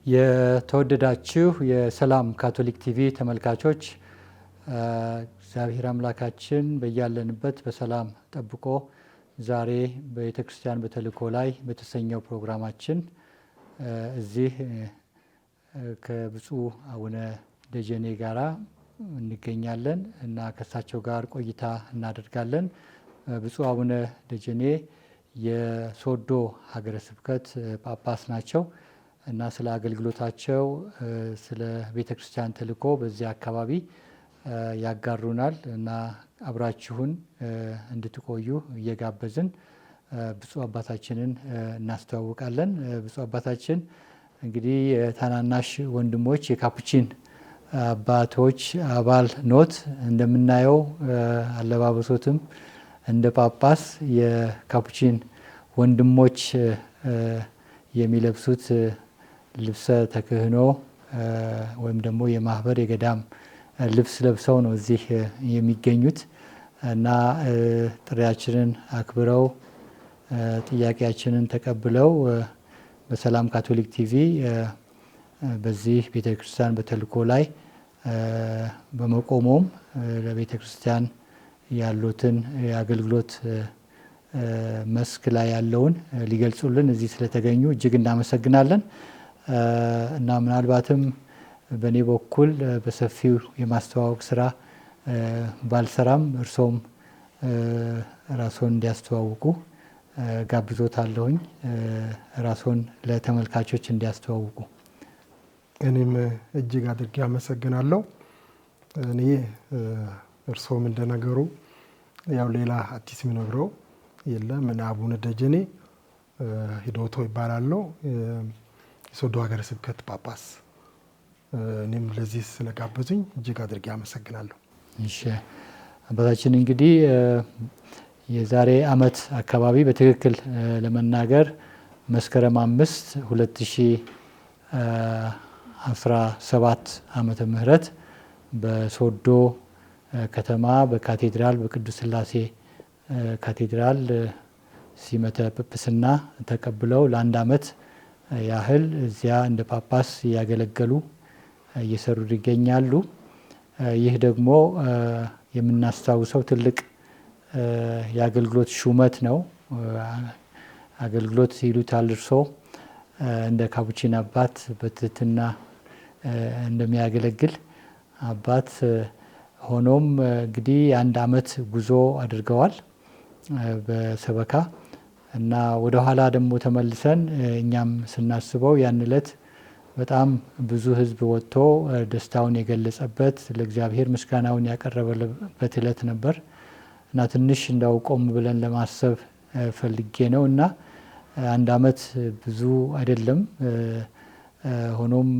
የተወደዳችሁ የሰላም ካቶሊክ ቲቪ ተመልካቾች እግዚአብሔር አምላካችን በያለንበት በሰላም ጠብቆ ዛሬ በቤተክርስቲያን በተልእኮ ላይ በተሰኘው ፕሮግራማችን እዚህ ከብፁዕ አቡነ ደጀኔ ጋራ እንገኛለን እና ከሳቸው ጋር ቆይታ እናደርጋለን። ብፁዕ አቡነ ደጀኔ የሶዶ ሀገረ ስብከት ጳጳስ ናቸው እና ስለ አገልግሎታቸው ስለ ቤተክርስቲያን ተልእኮ በዚህ አካባቢ ያጋሩናል እና አብራችሁን እንድትቆዩ እየጋበዝን ብፁዕ አባታችንን እናስተዋውቃለን። ብፁዕ አባታችን እንግዲህ ታናናሽ ወንድሞች የካፑቺን አባቶች አባል ኖት። እንደምናየው አለባበሶትም እንደ ጳጳስ የካፑቺን ወንድሞች የሚለብሱት ልብሰ ተክህኖ ወይም ደግሞ የማህበር የገዳም ልብስ ለብሰው ነው እዚህ የሚገኙት እና ጥሪያችንን አክብረው ጥያቄያችንን ተቀብለው በሰላም ካቶሊክ ቲቪ በዚህ ቤተክርስቲያን በተልእኮ ላይ በመቆሞም ለቤተክርስቲያን ያሉትን የአገልግሎት መስክ ላይ ያለውን ሊገልጹልን እዚህ ስለተገኙ እጅግ እናመሰግናለን እና ምናልባትም በእኔ በኩል በሰፊው የማስተዋወቅ ስራ ባልሰራም እርሶም ራስዎን እንዲያስተዋውቁ ጋብዞታለሁኝ። ራስዎን ለተመልካቾች እንዲያስተዋውቁ። እኔም እጅግ አድርጌ አመሰግናለሁ። እኔ እርሶም እንደነገሩ ያው ሌላ አዲስ የሚነግረው የለም። እና አቡነ ደጀኔ ሂዶቶ ይባላለሁ፣ የሶዶ ሀገረ ስብከት ጳጳስ። እኔም ለዚህ ስለጋበዙኝ እጅግ አድርጌ አመሰግናለሁ። እሺ አባታችን እንግዲህ የዛሬ አመት አካባቢ በትክክል ለመናገር መስከረም 5 2017 ዓመተ ምህረት በሶዶ ከተማ በካቴድራል በቅዱስ ሥላሴ ካቴድራል ሲመተ ጵጵስና ተቀብለው ለአንድ አመት ያህል እዚያ እንደ ጳጳስ እያገለገሉ እየሰሩ ይገኛሉ። ይህ ደግሞ የምናስታውሰው ትልቅ የአገልግሎት ሹመት ነው። አገልግሎት ይሉታል እርሶ እንደ ካፑቺን አባት በትህትና እንደሚያገለግል አባት ሆኖም እንግዲህ አንድ አመት ጉዞ አድርገዋል በሰበካ እና ወደ ኋላ ደግሞ ተመልሰን እኛም ስናስበው ያን እለት በጣም ብዙ ህዝብ ወጥቶ ደስታውን የገለጸበት ለእግዚአብሔር ምስጋናውን ያቀረበበት እለት ነበር እና ትንሽ እንዳው ቆም ብለን ለማሰብ ፈልጌ ነው እና አንድ አመት ብዙ አይደለም። ሆኖም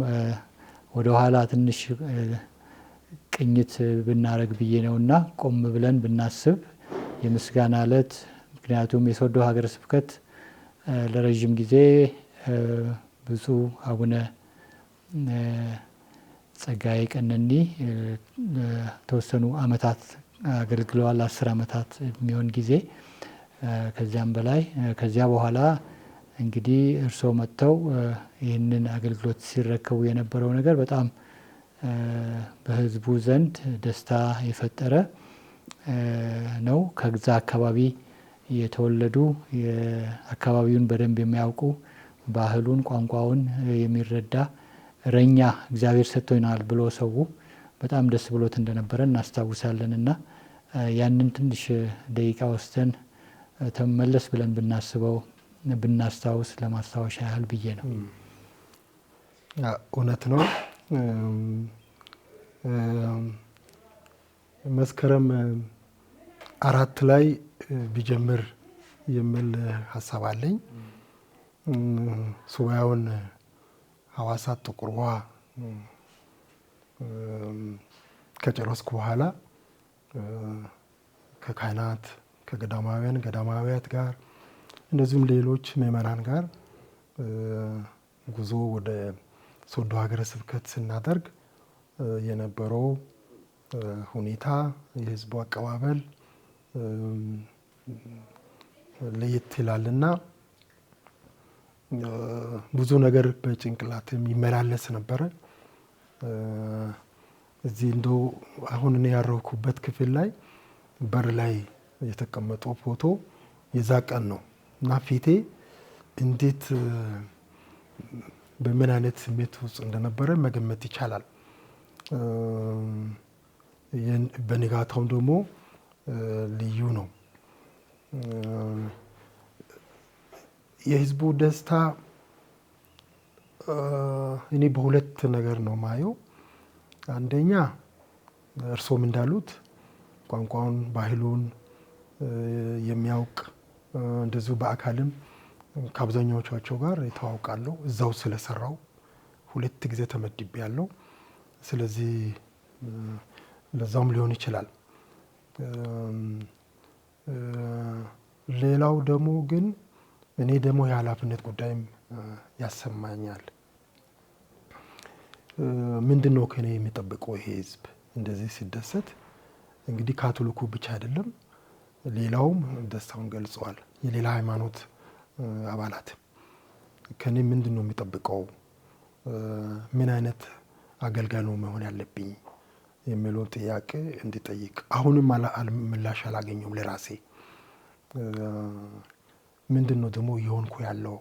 ወደ ኋላ ትንሽ ቅኝት ብናረግ ብዬ ነውና ቆም ብለን ብናስብ የምስጋና እለት። ምክንያቱም የሶዶ ሀገረ ስብከት ለረጅም ጊዜ ብፁዕ አቡነ ጸጋዬ ቀነኒ ተወሰኑ አመታት አገልግለዋል። 10 አመታት የሚሆን ጊዜ ከዚያም በላይ። ከዚያ በኋላ እንግዲህ እርስዎ መጥተው ይህንን አገልግሎት ሲረከቡ የነበረው ነገር በጣም በህዝቡ ዘንድ ደስታ የፈጠረ ነው። ከዛ አካባቢ የተወለዱ አካባቢውን በደንብ የሚያውቁ ባህሉን ቋንቋውን የሚረዳ እረኛ እግዚአብሔር ሰጥቶናል ብሎ ሰው በጣም ደስ ብሎት እንደነበረ እናስታውሳለን እና ያንን ትንሽ ደቂቃ ወስደን ተመለስ ብለን ብናስበው ብናስታውስ ለማስታወሻ ያህል ብዬ ነው። እውነት ነው። መስከረም 4 ላይ ቢጀምር የሚል ሀሳብ አለኝ። ሱባኤውን ሐዋሳ ጥቁር ውሃ ከጨረስኩ በኋላ ከካህናት ከገዳማውያን ገዳማውያት ጋር እንደዚሁም ሌሎች ምዕመናን ጋር ጉዞ ወደ ሶዶ ሀገረ ስብከት ስናደርግ የነበረው ሁኔታ የህዝቡ አቀባበል ለየት ይላልና ብዙ ነገር በጭንቅላት የሚመላለስ ነበረ። እዚህ እንደው አሁን እኔ ያረኩበት ክፍል ላይ በር ላይ የተቀመጠው ፎቶ የዛ ቀን ነው እና ፊቴ እንዴት በምን አይነት ስሜት ውስጥ እንደነበረ መገመት ይቻላል። በንጋታውም ደግሞ ልዩ ነው። የህዝቡ ደስታ እኔ በሁለት ነገር ነው ማየው። አንደኛ እርሶም እንዳሉት ቋንቋውን ባህሉን የሚያውቅ እንደዚሁ በአካልም ከአብዛኛዎቻቸው ጋር የተዋውቃለሁ እዛው ስለሰራው 2 ጊዜ ተመድቤያለሁ። ስለዚህ ለዛም ሊሆን ይችላል። ሌላው ደግሞ ግን እኔ ደግሞ የኃላፊነት ጉዳይም ያሰማኛል። ምንድነው ከኔ የሚጠብቀው ይሄ ህዝብ እንደዚህ ሲደሰት? እንግዲህ ካቶሊኩ ብቻ አይደለም ሌላውም ደስታውን ገልጸዋል። የሌላ ሃይማኖት አባላት ከኔ ምንድነው የሚጠብቀው? ምን አይነት አገልጋይ ነው መሆን ያለብኝ የሚለውን ጥያቄ እንዲጠይቅ አሁንም ምላሽ አላገኘሁም ለራሴ። ምንድነው ደግሞ እየሆንኩ ያለው?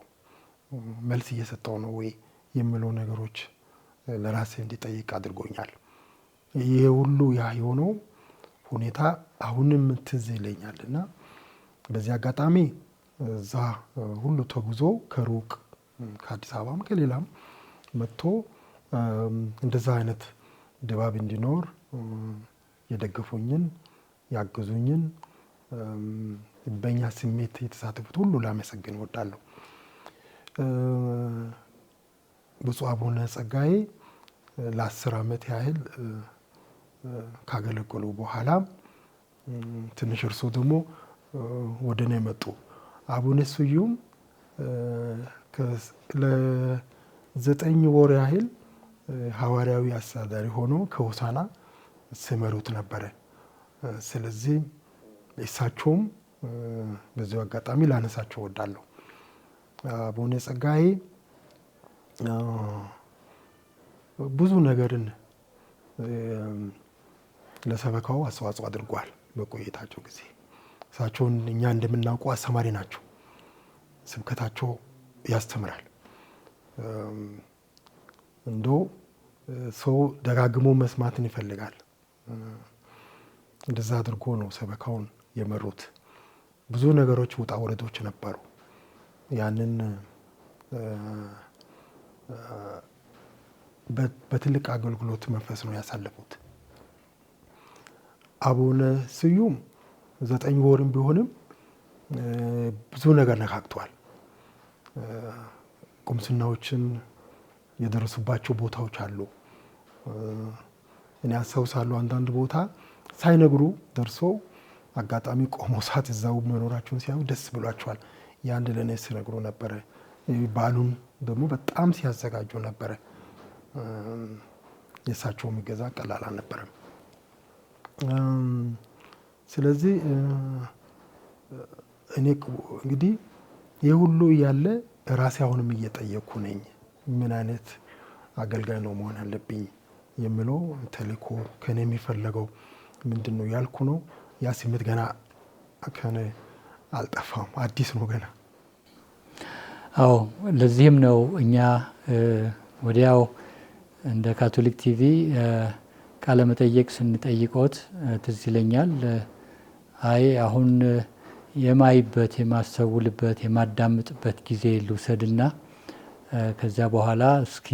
መልስ እየሰጠው ነው ወይ የሚለው ነገሮች ለራሴ እንዲጠይቅ አድርጎኛል። ይሄ ሁሉ ያ የሆነው ሁኔታ አሁንም ትዝ ይለኛል እና በዚህ አጋጣሚ እዛ ሁሉ ተጉዞ ከሩቅ ከአዲስ አበባም ከሌላም መጥቶ እንደዛ አይነት ድባብ እንዲኖር የደገፉኝን ያገዙኝን በእኛ ስሜት የተሳተፉት ሁሉ ላመሰግን እወዳለሁ። ብፁዕ አቡነ ጸጋዬ ለ10 ዓመት ያህል ካገለገሉ በኋላ ትንሽ እርሶ ደግሞ ወደ እኔ መጡ። አቡነ ስዩም ለ9 ወር ያህል ሐዋርያዊ አስተዳዳሪ ሆኖ ከሆሳዕና ሲመሩት ነበረ። ስለዚህ እሳቸውም በዚሁ አጋጣሚ ላነሳቸው እወዳለሁ። አቡነ ጸጋዬ ብዙ ነገርን ለሰበካው አስተዋጽኦ አድርጓል በቆይታቸው ጊዜ። እሳቸውን እኛ እንደምናውቀው አስተማሪ ናቸው። ስብከታቸው ያስተምራል። እንደው ሰው ደጋግሞ መስማትን ይፈልጋል። እንደዛ አድርጎ ነው ሰበካውን የመሩት። ብዙ ነገሮች ውጣ ውረዶች ነበሩ። ያንን በትልቅ አገልግሎት መንፈስ ነው ያሳለፉት። አቡነ ስዩም 9 ወርም ቢሆንም ብዙ ነገር ነካክተዋል። ቁምስናዎችን የደረሱባቸው ቦታዎች አሉ። እኔ አስታውሳለሁ አንዳንድ ቦታ ሳይነግሩ ደርሶ አጋጣሚ ቆሞሳት እዛው መኖራቸውን ሲያዩ ደስ ብሏቸዋል። ያን ለኔ ሲነግሩ ነበረ። በዓሉን ደግሞ በጣም ሲያዘጋጁ ነበረ። የእሳቸው የሚገዛ ቀላል አልነበረም። ስለዚህ እኔ እንግዲህ ይህ ሁሉ እያለ ራሴ አሁንም እየጠየኩ ነኝ። ምን አይነት አገልጋይ ነው መሆን ያለብኝ የሚለው ተልእኮ ከኔ የሚፈለገው ምንድነው ያልኩ ነው። ያ ስሜት ገና ከኔ አልጠፋም፣ አዲስ ነው ገና። አዎ ለዚህም ነው እኛ ወዲያው እንደ ካቶሊክ ቲቪ ቃለ መጠየቅ ስንጠይቆት ትዝ ይለኛል። አይ አሁን የማይበት የማስተውልበት የማዳምጥበት ጊዜ ልውሰድና ከዚያ በኋላ እስኪ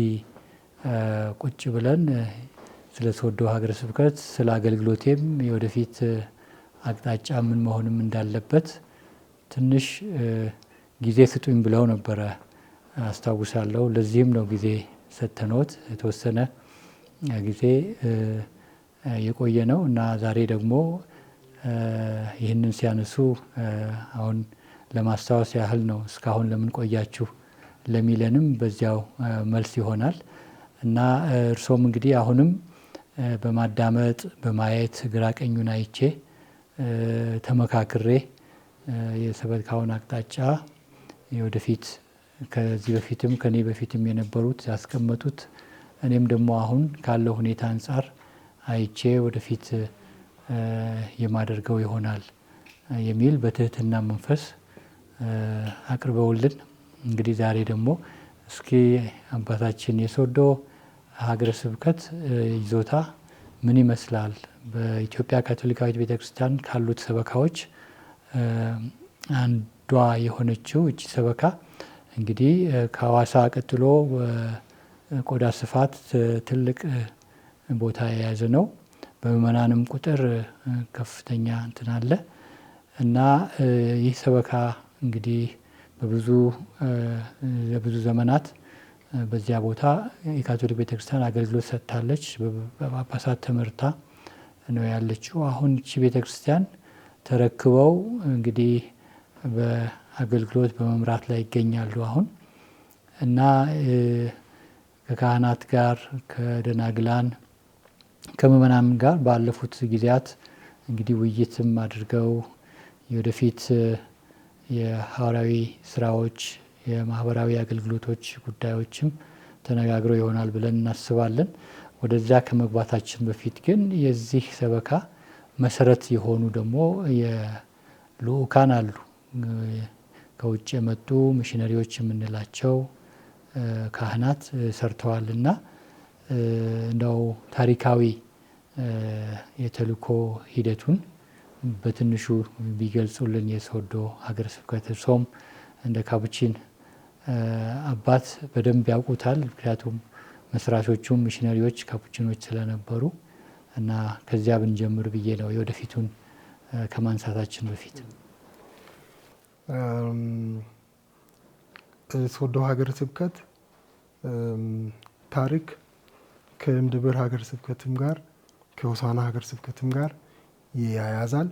ቁጭ ብለን ስለ ሶዶ ሀገረ ስብከት ስለ አገልግሎቴም የወደፊት አቅጣጫ ምን መሆንም እንዳለበት ትንሽ ጊዜ ስጡኝ ብለው ነበረ አስታውሳለሁ። ለዚህም ነው ጊዜ ሰጥተኖት የተወሰነ ጊዜ የቆየ ነው እና ዛሬ ደግሞ ይህንን ሲያነሱ አሁን ለማስታወስ ያህል ነው። እስካሁን ለምን ቆያችሁ ለሚለንም በዚያው መልስ ይሆናል እና እርሶም እንግዲህ አሁንም በማዳመጥ በማየት ግራ ቀኙን አይቼ ተመካክሬ የሰበካውን አቅጣጫ የወደፊት ከዚህ በፊትም ከኔ በፊትም የነበሩት ያስቀመጡት እኔም ደግሞ አሁን ካለው ሁኔታ አንጻር አይቼ ወደፊት የማደርገው ይሆናል የሚል በትህትና መንፈስ አቅርበውልን እንግዲህ ዛሬ ደግሞ እስኪ አባታችን የሶዶ ሀገረ ስብከት ይዞታ ምን ይመስላል፣ በኢትዮጵያ ካቶሊካዊት ቤተክርስቲያን ካሉት ሰበካዎች አንዷ የሆነችው እቺ ሰበካ እንግዲህ ከሐዋሳ ቀጥሎ ቆዳ ስፋት ትልቅ ቦታ የያዘ ነው። በምእመናንም ቁጥር ከፍተኛ እንትን አለ እና ይህ ሰበካ እንግዲህ ለብዙ ዘመናት በዚያ ቦታ የካቶሊክ ቤተክርስቲያን አገልግሎት ሰጥታለች። በጳጳሳት ተመርታ ነው ያለችው። አሁን እቺ ቤተክርስቲያን ተረክበው እንግዲህ በአገልግሎት በመምራት ላይ ይገኛሉ አሁን እና ከካህናት ጋር ከደናግላን ከምእመናን ጋር ባለፉት ጊዜያት እንግዲህ ውይይትም አድርገው የወደፊት የሐዋርያዊ ስራዎች የማህበራዊ አገልግሎቶች ጉዳዮችም ተነጋግረው ይሆናል ብለን እናስባለን። ወደዚያ ከመግባታችን በፊት ግን የዚህ ሰበካ መሰረት የሆኑ ደግሞ የልኡካን አሉ። ከውጭ የመጡ ሚሽነሪዎች የምንላቸው ካህናት ሰርተዋልና እንደው ታሪካዊ የተልእኮ ሂደቱን በትንሹ ቢገልጹልን የሶዶ ሀገረ ስብከት። እርሶም እንደ ካፑቺን አባት በደንብ ያውቁታል፣ ምክንያቱም መስራቾቹም ሚሽነሪዎች ካፑቺኖች ስለነበሩ እና ከዚያ ብንጀምር ብዬ ነው የወደፊቱን ከማንሳታችን በፊት። ሶዶ ሀገረ ስብከት ታሪክ ከእምድብር ሀገረ ስብከትም ጋር ከሆሳና ሀገረ ስብከትም ጋር ይያያዛል።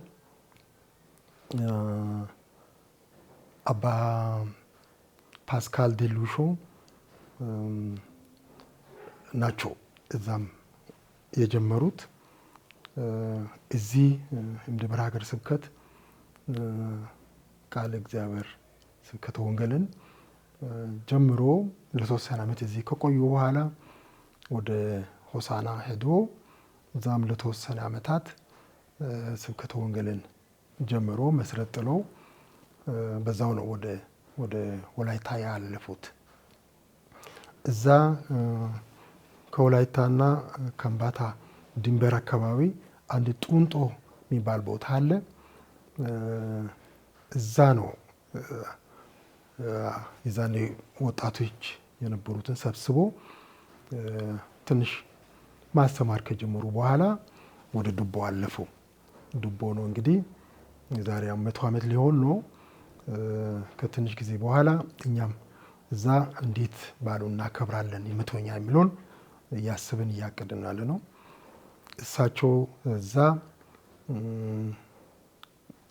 አባ ፓስካል ዴሉሾ ናቸው እዛም የጀመሩት። እዚህ እምድብር ሀገረ ስብከት ቃለ እግዚአብሔር ስብከተ ወንጌልን ጀምሮ ለ3 ዓመት እዚህ ከቆዩ በኋላ ወደ ሆሳና ሄዶ እዛም ለተወሰነ ዓመታት ስብከተ ወንጌልን ጀምሮ መስረት ጥለው በዛው ነው ወደ ወላይታ ያለፉት። እዛ ከወላይታና ከምባታ ድንበር አካባቢ አንድ ጡንጦ የሚባል ቦታ አለ። እዛ ነው የዛኔ ወጣቶች የነበሩትን ሰብስቦ ትንሽ ማስተማር ከጀመሩ በኋላ ወደ ዱቦ አለፉ። ዱቦ ነው እንግዲህ የዛሬ 100 ዓመት ሊሆን ነው። ከትንሽ ጊዜ በኋላ እኛም እዛ እንዴት ባሉ እናከብራለን የመቶኛ የሚለውን እያስብን እያቀድን ያለ ነው። እሳቸው እዛ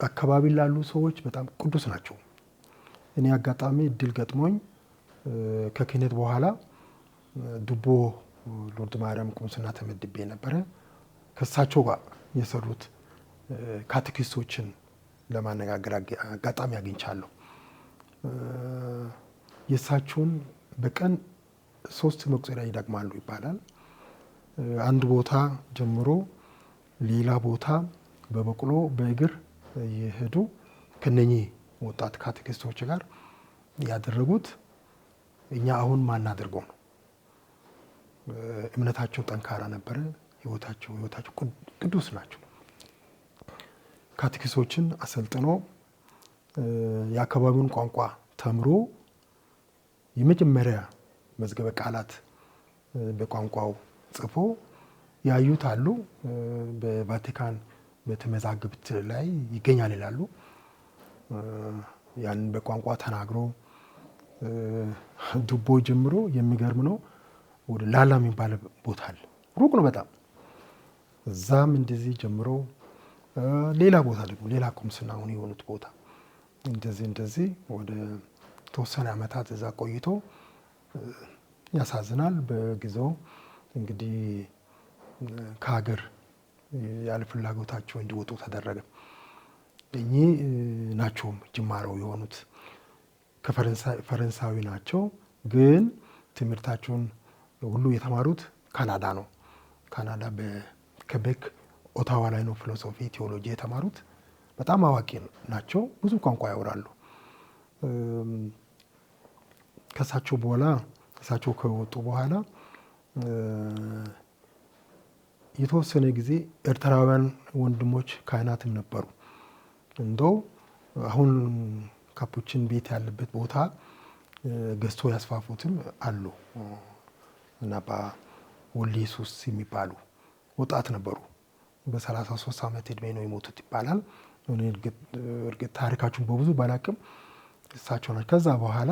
አካባቢ ላሉ ሰዎች በጣም ቅዱስ ናቸው። እኔ አጋጣሚ እድል ገጥሞኝ ከክህነት በኋላ ዱቦ ሎርድ ማርያም ቁምስና ተመድቤ ነበረ። ከእሳቸው ጋር የሰሩት ካቴኪስቶችን ለማነጋገር አጋጣሚ አግኝቻለሁ። የእሳቸውን በቀን 3 መቁጠሪያ ይደግማሉ ይባላል። አንድ ቦታ ጀምሮ ሌላ ቦታ በበቅሎ በእግር የሄዱ ከነኚህ ወጣት ካቴኪስቶች ጋር ያደረጉት እኛ አሁን ማናደርገው ነው። እምነታቸው ጠንካራ ነበረ። ህይወታቸው ቅዱስ ናቸው። ካቴኪስቶችን አሰልጥኖ የአካባቢውን ቋንቋ ተምሮ የመጀመሪያ መዝገበ ቃላት በቋንቋው ጽፎ ያዩት አሉ። በቫቲካን በተመዛግብት ላይ ይገኛል ይላሉ። ያን በቋንቋ ተናግሮ ዱቦ ጀምሮ የሚገርም ነው። ወደ ላላ የሚባል ቦታ አለ፣ ሩቅ ነው በጣም። እዛም እንደዚህ ጀምሮ ሌላ ቦታ ደግሞ ሌላ ቁምስና አሁን የሆኑት ቦታ እንደዚህ ወደ ተወሰነ ዓመታት እዛ ቆይቶ ያሳዝናል። በጊዜው እንግዲህ ከሀገር ያለ ፍላጎታቸው እንዲወጡ ተደረገ። እኚህ ናቸውም ጅማሬው የሆኑት። ፈረንሳዊ ናቸው፣ ግን ትምህርታቸውን ሁሉ የተማሩት ካናዳ ነው። ካናዳ በኬቤክ ኦታዋ ላይ ነው ፊሎሶፊ ቴዎሎጂ የተማሩት። በጣም አዋቂ ናቸው፣ ብዙ ቋንቋ ያወራሉ። ከእሳቸው ከወጡ በኋላ የተወሰነ ጊዜ ኤርትራውያን ወንድሞች ካህናትም ነበሩ። እንደው አሁን ካፑችን ቤት ያለበት ቦታ ገዝቶ ያስፋፉትም አሉ እና ወልደ ኢየሱስ የሚባሉ ወጣት ነበሩ። በ33 ዓመት ዕድሜ ነው የሞቱት ይባላል። እርግጥ ታሪካቸውን በብዙ ባላቅም እሳቸው ናቸው። ከዛ በኋላ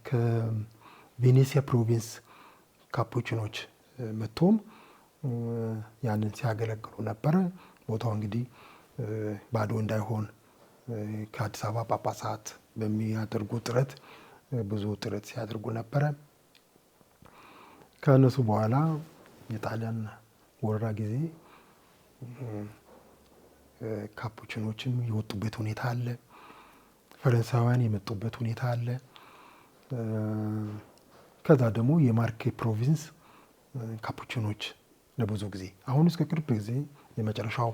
ከቬኔሲያ ፕሮቪንስ ካፑችኖች መጥቶም ያንን ሲያገለግሉ ነበረ። ቦታው እንግዲህ ባዶ እንዳይሆን ከአዲስ አበባ ጳጳሳት በሚያደርጉ ጥረት ብዙ ጥረት ሲያደርጉ ነበረ። ከእነሱ በኋላ የጣሊያን ወረራ ጊዜ ካፑችኖችም የወጡበት ሁኔታ አለ። ፈረንሳውያን የመጡበት ሁኔታ አለ። ከዛ ደግሞ የማርኬ ፕሮቪንስ ካፑችኖች ለብዙ ጊዜ አሁን እስከ ቅርብ ጊዜ የመጨረሻው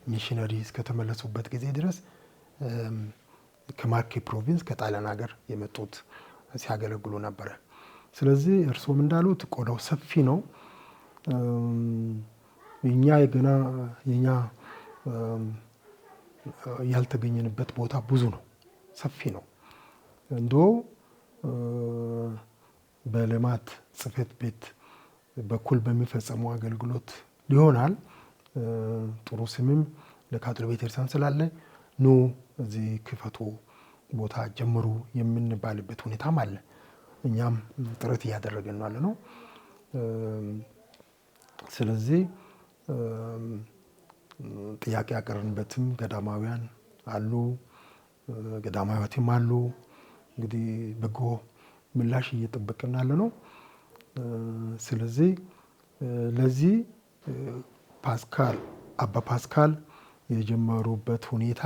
ሚሽነሪ እስከተመለሱበት ጊዜ ድረስ ከማርኬ ፕሮቪንስ ከጣሊያን ሀገር የመጡት ሲያገለግሉ ነበረ። ስለዚህ እርስዎም እንዳሉት ቆዳው ሰፊ ነው። የኛ ያልተገኘንበት ቦታ ብዙ ነው፣ ሰፊ ነው። እንደው በልማት ጽሕፈት ቤት በኩል በሚፈጸሙ አገልግሎት ሊሆናል ጥሩ ስምም ለካቶሊክ ቤተክርስቲያን ስላለ ኑ እዚህ ክፈቱ ቦታ ጀምሩ የምንባልበት ሁኔታም አለ። እኛም ጥረት እያደረግን ነው ያለነው። ስለዚህ ጥያቄ ያቀረብንበትም ገዳማውያን አሉ፣ ገዳማዊያትም አሉ። እንግዲህ በጎ ምላሽ እየጠበቅን ያለ ነው። ስለዚህ ለዚህ አባ ፓስካል የጀመሩበት ሁኔታ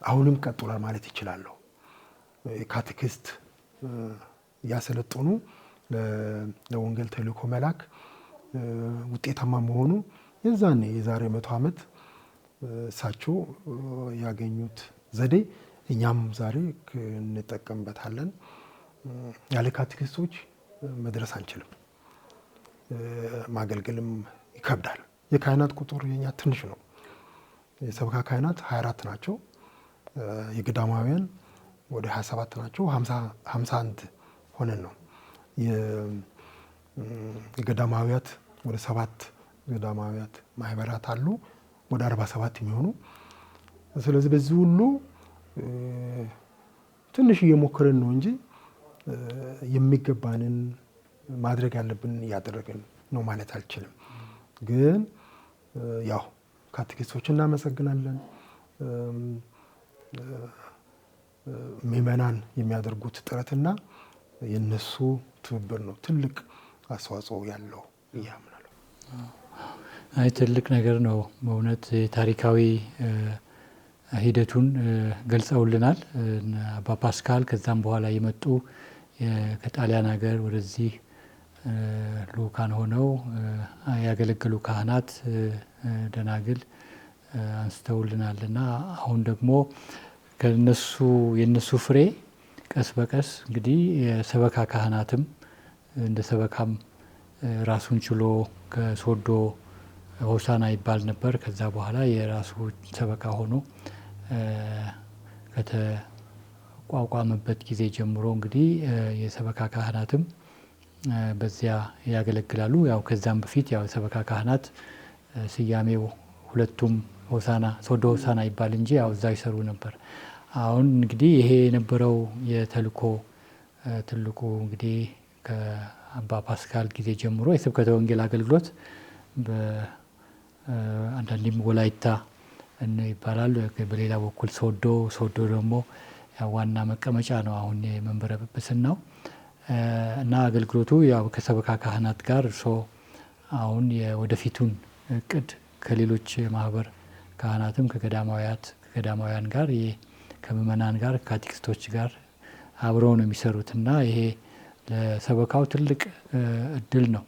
አሁንም ቀጥሏል ማለት ይችላለሁ። ካቴኪስት እያሰለጠኑ ለወንጌል ተልእኮ መላክ ውጤታማ መሆኑ የዛኔ የዛሬ 100 ዓመት እሳቸው ያገኙት ዘዴ እኛም ዛሬ እንጠቀምበታለን። ያለ ካቴኪስቶች መድረስ አንችልም፣ ማገልገልም ይከብዳል። የካህናት ቁጥር የኛ ትንሽ ነው። የሰበካ ካህናት 24 ናቸው። የገዳማውያን ወደ 27 ናቸው። 51 ሆነን ነው። የገዳማዊያት ወደ 7 ገዳማዊያት ማህበራት አሉ፣ ወደ 47 የሚሆኑ። ስለዚህ በዚህ ሁሉ ትንሽ እየሞከርን ነው እንጂ የሚገባንን ማድረግ ያለብን እያደረግን ነው ማለት አልችልም። ግን ያው ካቴኪስቶችን እናመሰግናለን። ምዕመናን የሚያደርጉት ጥረትና የነሱ ትብብር ነው ትልቅ አስተዋጽኦ ያለው እያምናለሁ። አይ ትልቅ ነገር ነው በእውነት ታሪካዊ ሂደቱን ገልጸውልናል አባ ፓስካል። ከዛም በኋላ የመጡ ከጣሊያን ሀገር ወደዚህ ልኡካን ሆነው ያገለገሉ ካህናት፣ ደናግል አንስተውልናል እና አሁን ደግሞ የነሱ ፍሬ ቀስ በቀስ እንግዲህ የሰበካ ካህናትም እንደ ሰበካም ራሱን ችሎ ከሶዶ ሆሳና ይባል ነበር። ከዛ በኋላ የራሱ ሰበካ ሆኖ ከተቋቋመበት ጊዜ ጀምሮ እንግዲህ የሰበካ ካህናትም በዚያ ያገለግላሉ። ያው ከዛም በፊት ያው ሰበካ ካህናት ስያሜው ሁለቱም ሆሳና ሶዶ ሆሳና ይባል እንጂ ያው እዛ ይሰሩ ነበር። አሁን እንግዲህ ይሄ የነበረው የተልእኮ ትልቁ እንግዲህ ከአባ ፓስካል ጊዜ ጀምሮ የስብከተ ወንጌል አገልግሎት አንዳንዴም ወላይታ ይባላል፣ በሌላ በኩል ሶዶ ደግሞ ዋና መቀመጫ ነው አሁን የመንበረ ጵጵስናው እና አገልግሎቱ ያው ከሰበካ ካህናት ጋር አሁን የወደፊቱን እቅድ ከሌሎች ማህበር ካህናትም ከገዳማውያን ጋር ከምእመናን ጋር ካቴኪስቶች ጋር አብረው ነው የሚሰሩት እና ይሄ ለሰበካው ትልቅ እድል ነው።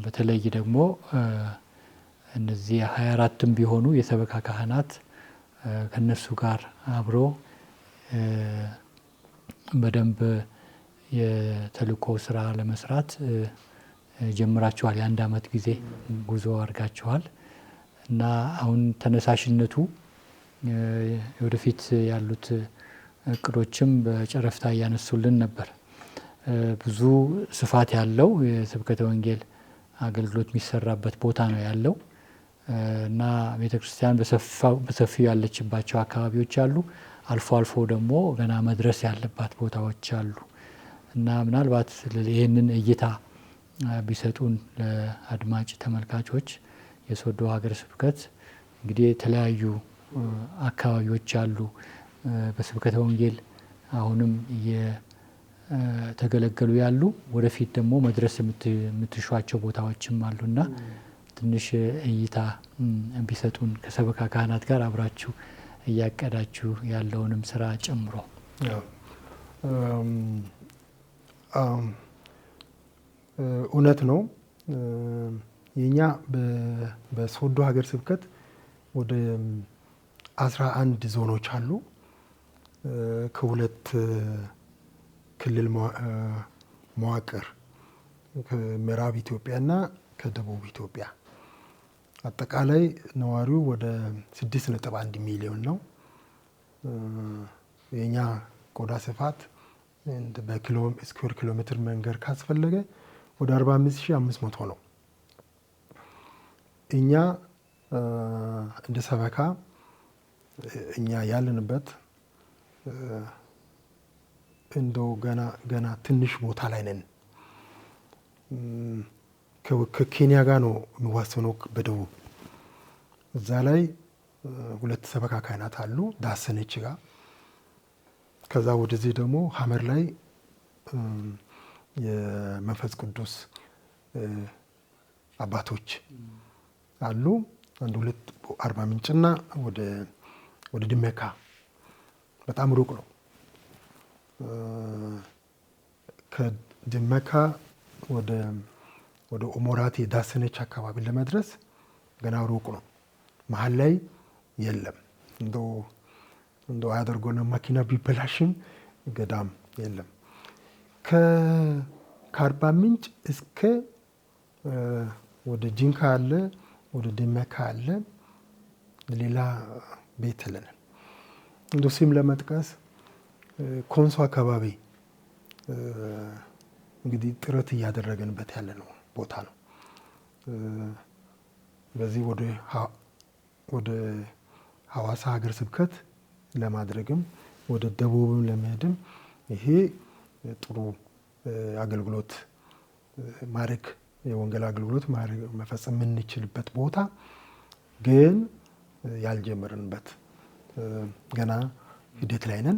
በተለይ ደግሞ እነዚህ 24ም ቢሆኑ የሰበካ ካህናት ከነሱ ጋር አብሮ በደንብ የተልእኮ ስራ ለመስራት ጀምራችኋል። የ1 ዓመት ጊዜ ጉዞ አድርጋችኋል እና አሁን ተነሳሽነቱ ወደፊት ያሉት እቅዶችም በጨረፍታ እያነሱልን ነበር። ብዙ ስፋት ያለው የስብከተ ወንጌል አገልግሎት የሚሰራበት ቦታ ነው ያለው እና ቤተክርስቲያን በሰፊው ያለችባቸው አካባቢዎች አሉ። አልፎ አልፎ ደግሞ ገና መድረስ ያለባት ቦታዎች አሉ እና ምናልባት ይህንን እይታ ቢሰጡን ለአድማጭ ተመልካቾች የሶዶ ሀገረ ስብከት እንግዲህ የተለያዩ አካባቢዎች አሉ በስብከተ ወንጌል አሁንም እየተገለገሉ ያሉ ወደፊት ደግሞ መድረስ የምትሿቸው ቦታዎችም አሉና ትንሽ እይታ ቢሰጡን ከሰበካ ካህናት ጋር አብራችሁ እያቀዳችሁ ያለውንም ስራ ጨምሮ። እውነት ነው። የኛ በሶዶ ሀገረ ስብከት ወደ 11 ዞኖች አሉ። ከሁለት ክልል መዋቅር ከምዕራብ ኢትዮጵያና ከደቡብ ኢትዮጵያ አጠቃላይ ነዋሪው ወደ 6.1 ሚሊዮን ነው። የኛ ቆዳ ስፋት በስኩዌር ኪሎ ሜትር መንገድ ካስፈለገ ወደ 45500 ነው። እኛ እንደ ሰበካ እኛ ያለንበት እንደው ገና ትንሽ ቦታ ላይ ነን። ከኬንያ ጋር ነው የሚዋሰነው በደቡብ። እዛ ላይ 2 ሰበካ ካህናት አሉ ዳሰነች ጋር። ከዛ ወደዚህ ደግሞ ሀመር ላይ የመንፈስ ቅዱስ አባቶች አሉ። 1-2 አርባ ምንጭና ወደ ድመካ በጣም ሩቅ ነው። ከድመካ ወደ ኦሞራቴ ዳሰነች አካባቢ ለመድረስ ገና ሩቅ ነው። መሀል ላይ የለም። እንደው አያደርጎና መኪና ቢበላሽም ገዳም የለም። ከአርባ ምንጭ እስከ ወደ ጂንካ አለ፣ ወደ ድመካ አለ፣ ሌላ ቤት የለንም። እንደው ስም ለመጥቀስ ኮንሶ አካባቢ እንግዲህ ጥረት እያደረገንበት ያለ ነው ቦታ ነው። በዚህ ወደ ሐዋሳ ሀገረ ስብከት ለማድረግም ወደ ደቡብም ለመሄድም ይሄ ጥሩ አገልግሎት ማድረግ የወንጌል አገልግሎት መፈጸም የምንችልበት ቦታ ግን ያልጀመርንበት ገና ሂደት ላይ ነን።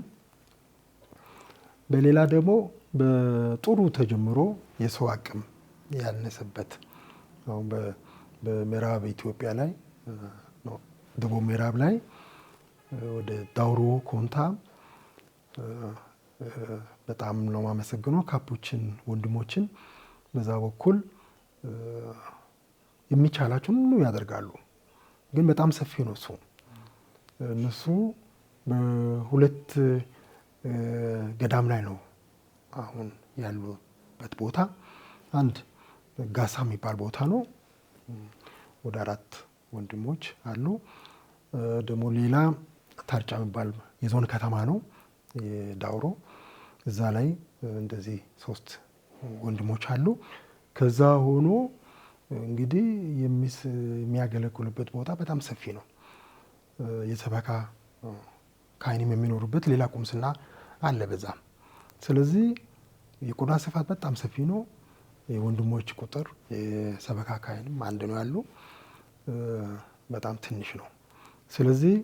በሌላ ደግሞ በጥሩ ተጀምሮ የሰው አቅም ያነሰበት አሁን በምዕራብ ኢትዮጵያ ላይ ደቡብ ምዕራብ ላይ ወደ ዳውሮ ኮንታ በጣም ነው የማመሰግነው ካፑችን ወንድሞችን በዛ በኩል የሚቻላቸውን ሁሉ ያደርጋሉ። ግን በጣም ሰፊ ነው እሱ። እነሱ በሁለት ገዳም ላይ ነው አሁን ያሉበት ቦታ። አንድ ጋሳ የሚባል ቦታ ነው። ወደ 4 ወንድሞች አሉ። ደግሞ ሌላ ታርጫ የሚባል የዞን ከተማ ነው የዳውሮ። እዛ ላይ እንደዚህ 3 ወንድሞች አሉ። ከዛ ሆኖ እንግዲህ የሚያገለግሉበት ቦታ በጣም ሰፊ ነው። የሰበካ ካህንም የሚኖሩበት ሌላ ቁምስና አለ በዛም። ስለዚህ የቆዳ ስፋት በጣም ሰፊ ነው። የወንድሞች ቁጥር የሰበካ ካህንም አንድ ነው ያሉ በጣም ትንሽ ነው። ስለዚህ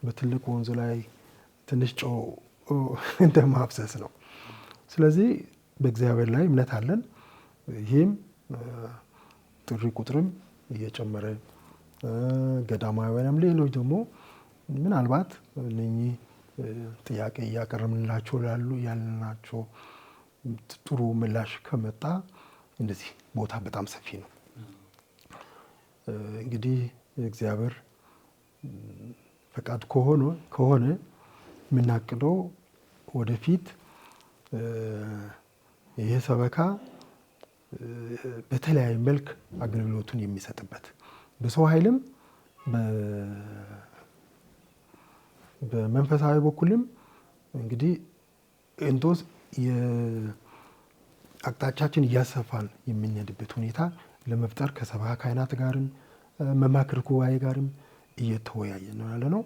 በትልቅ ወንዝ ላይ ትንሽ ጨው እንደማፍሰስ ነው። ስለዚህ በእግዚአብሔር ላይ እምነት አለን። ይህም ጥሪ ቁጥርም እየጨመረ ገዳማውያንም ሌሎች ደግሞ ምናልባት እነኚህ ጥያቄ እያቀረብንላቸው ያልናቸው ጥሩ ምላሽ ከመጣ እንደዚህ ቦታ በጣም ሰፊ ነው። እንግዲህ እግዚአብሔር ፈቃድ ከሆነ የምናቅደው ወደፊት ይሄ ሰበካ በተለያየ መልክ አገልግሎቱን የሚሰጥበት በሰው ኃይልም በመንፈሳዊ በኩልም እንግዲህ እንቶስ አቅጣጫችን እያሰፋን የምንሄድበት ሁኔታ ለመፍጠር ከሰብዓ ካህናት ጋርም መማክር ጉባኤ ጋርም እየተወያየን ነው ያለነው።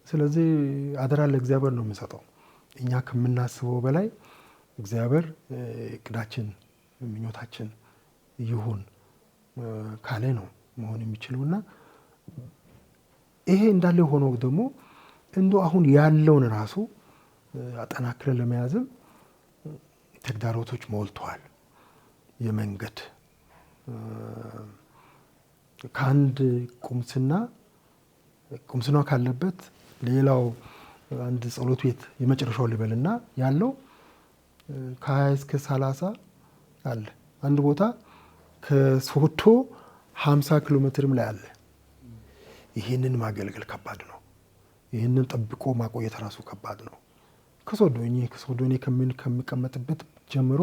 ስለዚህ አደራ ለእግዚአብሔር ነው የምንሰጠው። እኛ ከምናስበው በላይ እግዚአብሔር እቅዳችን ምኞታችን ይሁን ካለ ነው መሆን የሚችለውና ይሄ እንዳለ ሆኖ ደግሞ አሁን ያለውን ራሱ አጠናክረን ለመያዝም ተግዳሮቶች ሞልተዋል። የመንገድ ከአንድ ቁምስና ካለበት ሌላው አንድ ጸሎት ቤት የመጨረሻው ልበልና ያለው ከ20 እስከ 30 አለ። አንድ ቦታ ከሶዶ 50 ኪሎ ሜትርም ላይ አለ። ይህንን ማገልገል ከባድ ነው። ይህንን ጠብቆ ማቆየት ራሱ ከባድ ነው። ከሶዶ እኔ ከሚቀመጥበት ጀምሮ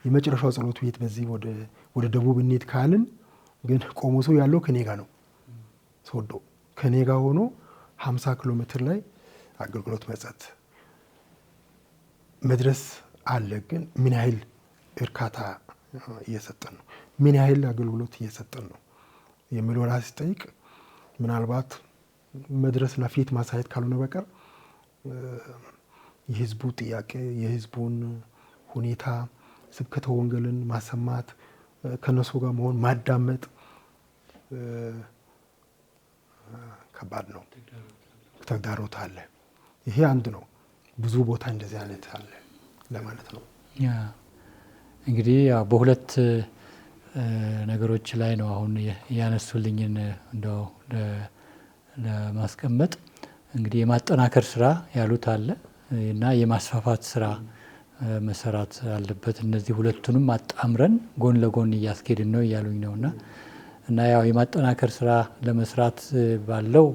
የመጨረሻው ጸሎት ቤት በዚህ ወደ ደቡብ እንሂድ ካልን ግን ቆሞሶ ያለው ከኔ ጋር ነው። ሶዶ ከኔ ጋር ሆኖ 50 ኪሎ ሜትር ላይ አገልግሎት መስጠት መድረስ አለ። ግን ምን ያህል እርካታ እየሰጠን ነው፣ ምን ያህል አገልግሎት እየሰጠን ነው የሚለው ራስ ሲጠይቅ ምናልባት መድረስና ፊት ማሳየት ካልሆነ በቀር የህዝቡ ጥያቄ የህዝቡን ሁኔታ ስብከተ ወንጌልን ማሰማት ከነሱ ጋር መሆን ማዳመጥ ከባድ ነው። ተግዳሮት አለ። ይሄ አንድ ነው። ብዙ ቦታ እንደዚህ አይነት አለ ለማለት ነው። እንግዲህ በሁለት ነገሮች ላይ ነው አሁን ያነሱልኝን እንደው ለማስቀመጥ እንግዲህ የማጠናከር ስራ ያሉት አለ እና የማስፋፋት ስራ መሰራት አለበት። እነዚህ ሁለቱንም አጣምረን ጎን ለጎን እያስኬድን ነው እያሉኝ ነውና እና ያው የማጠናከር ስራ ለመስራት ባለው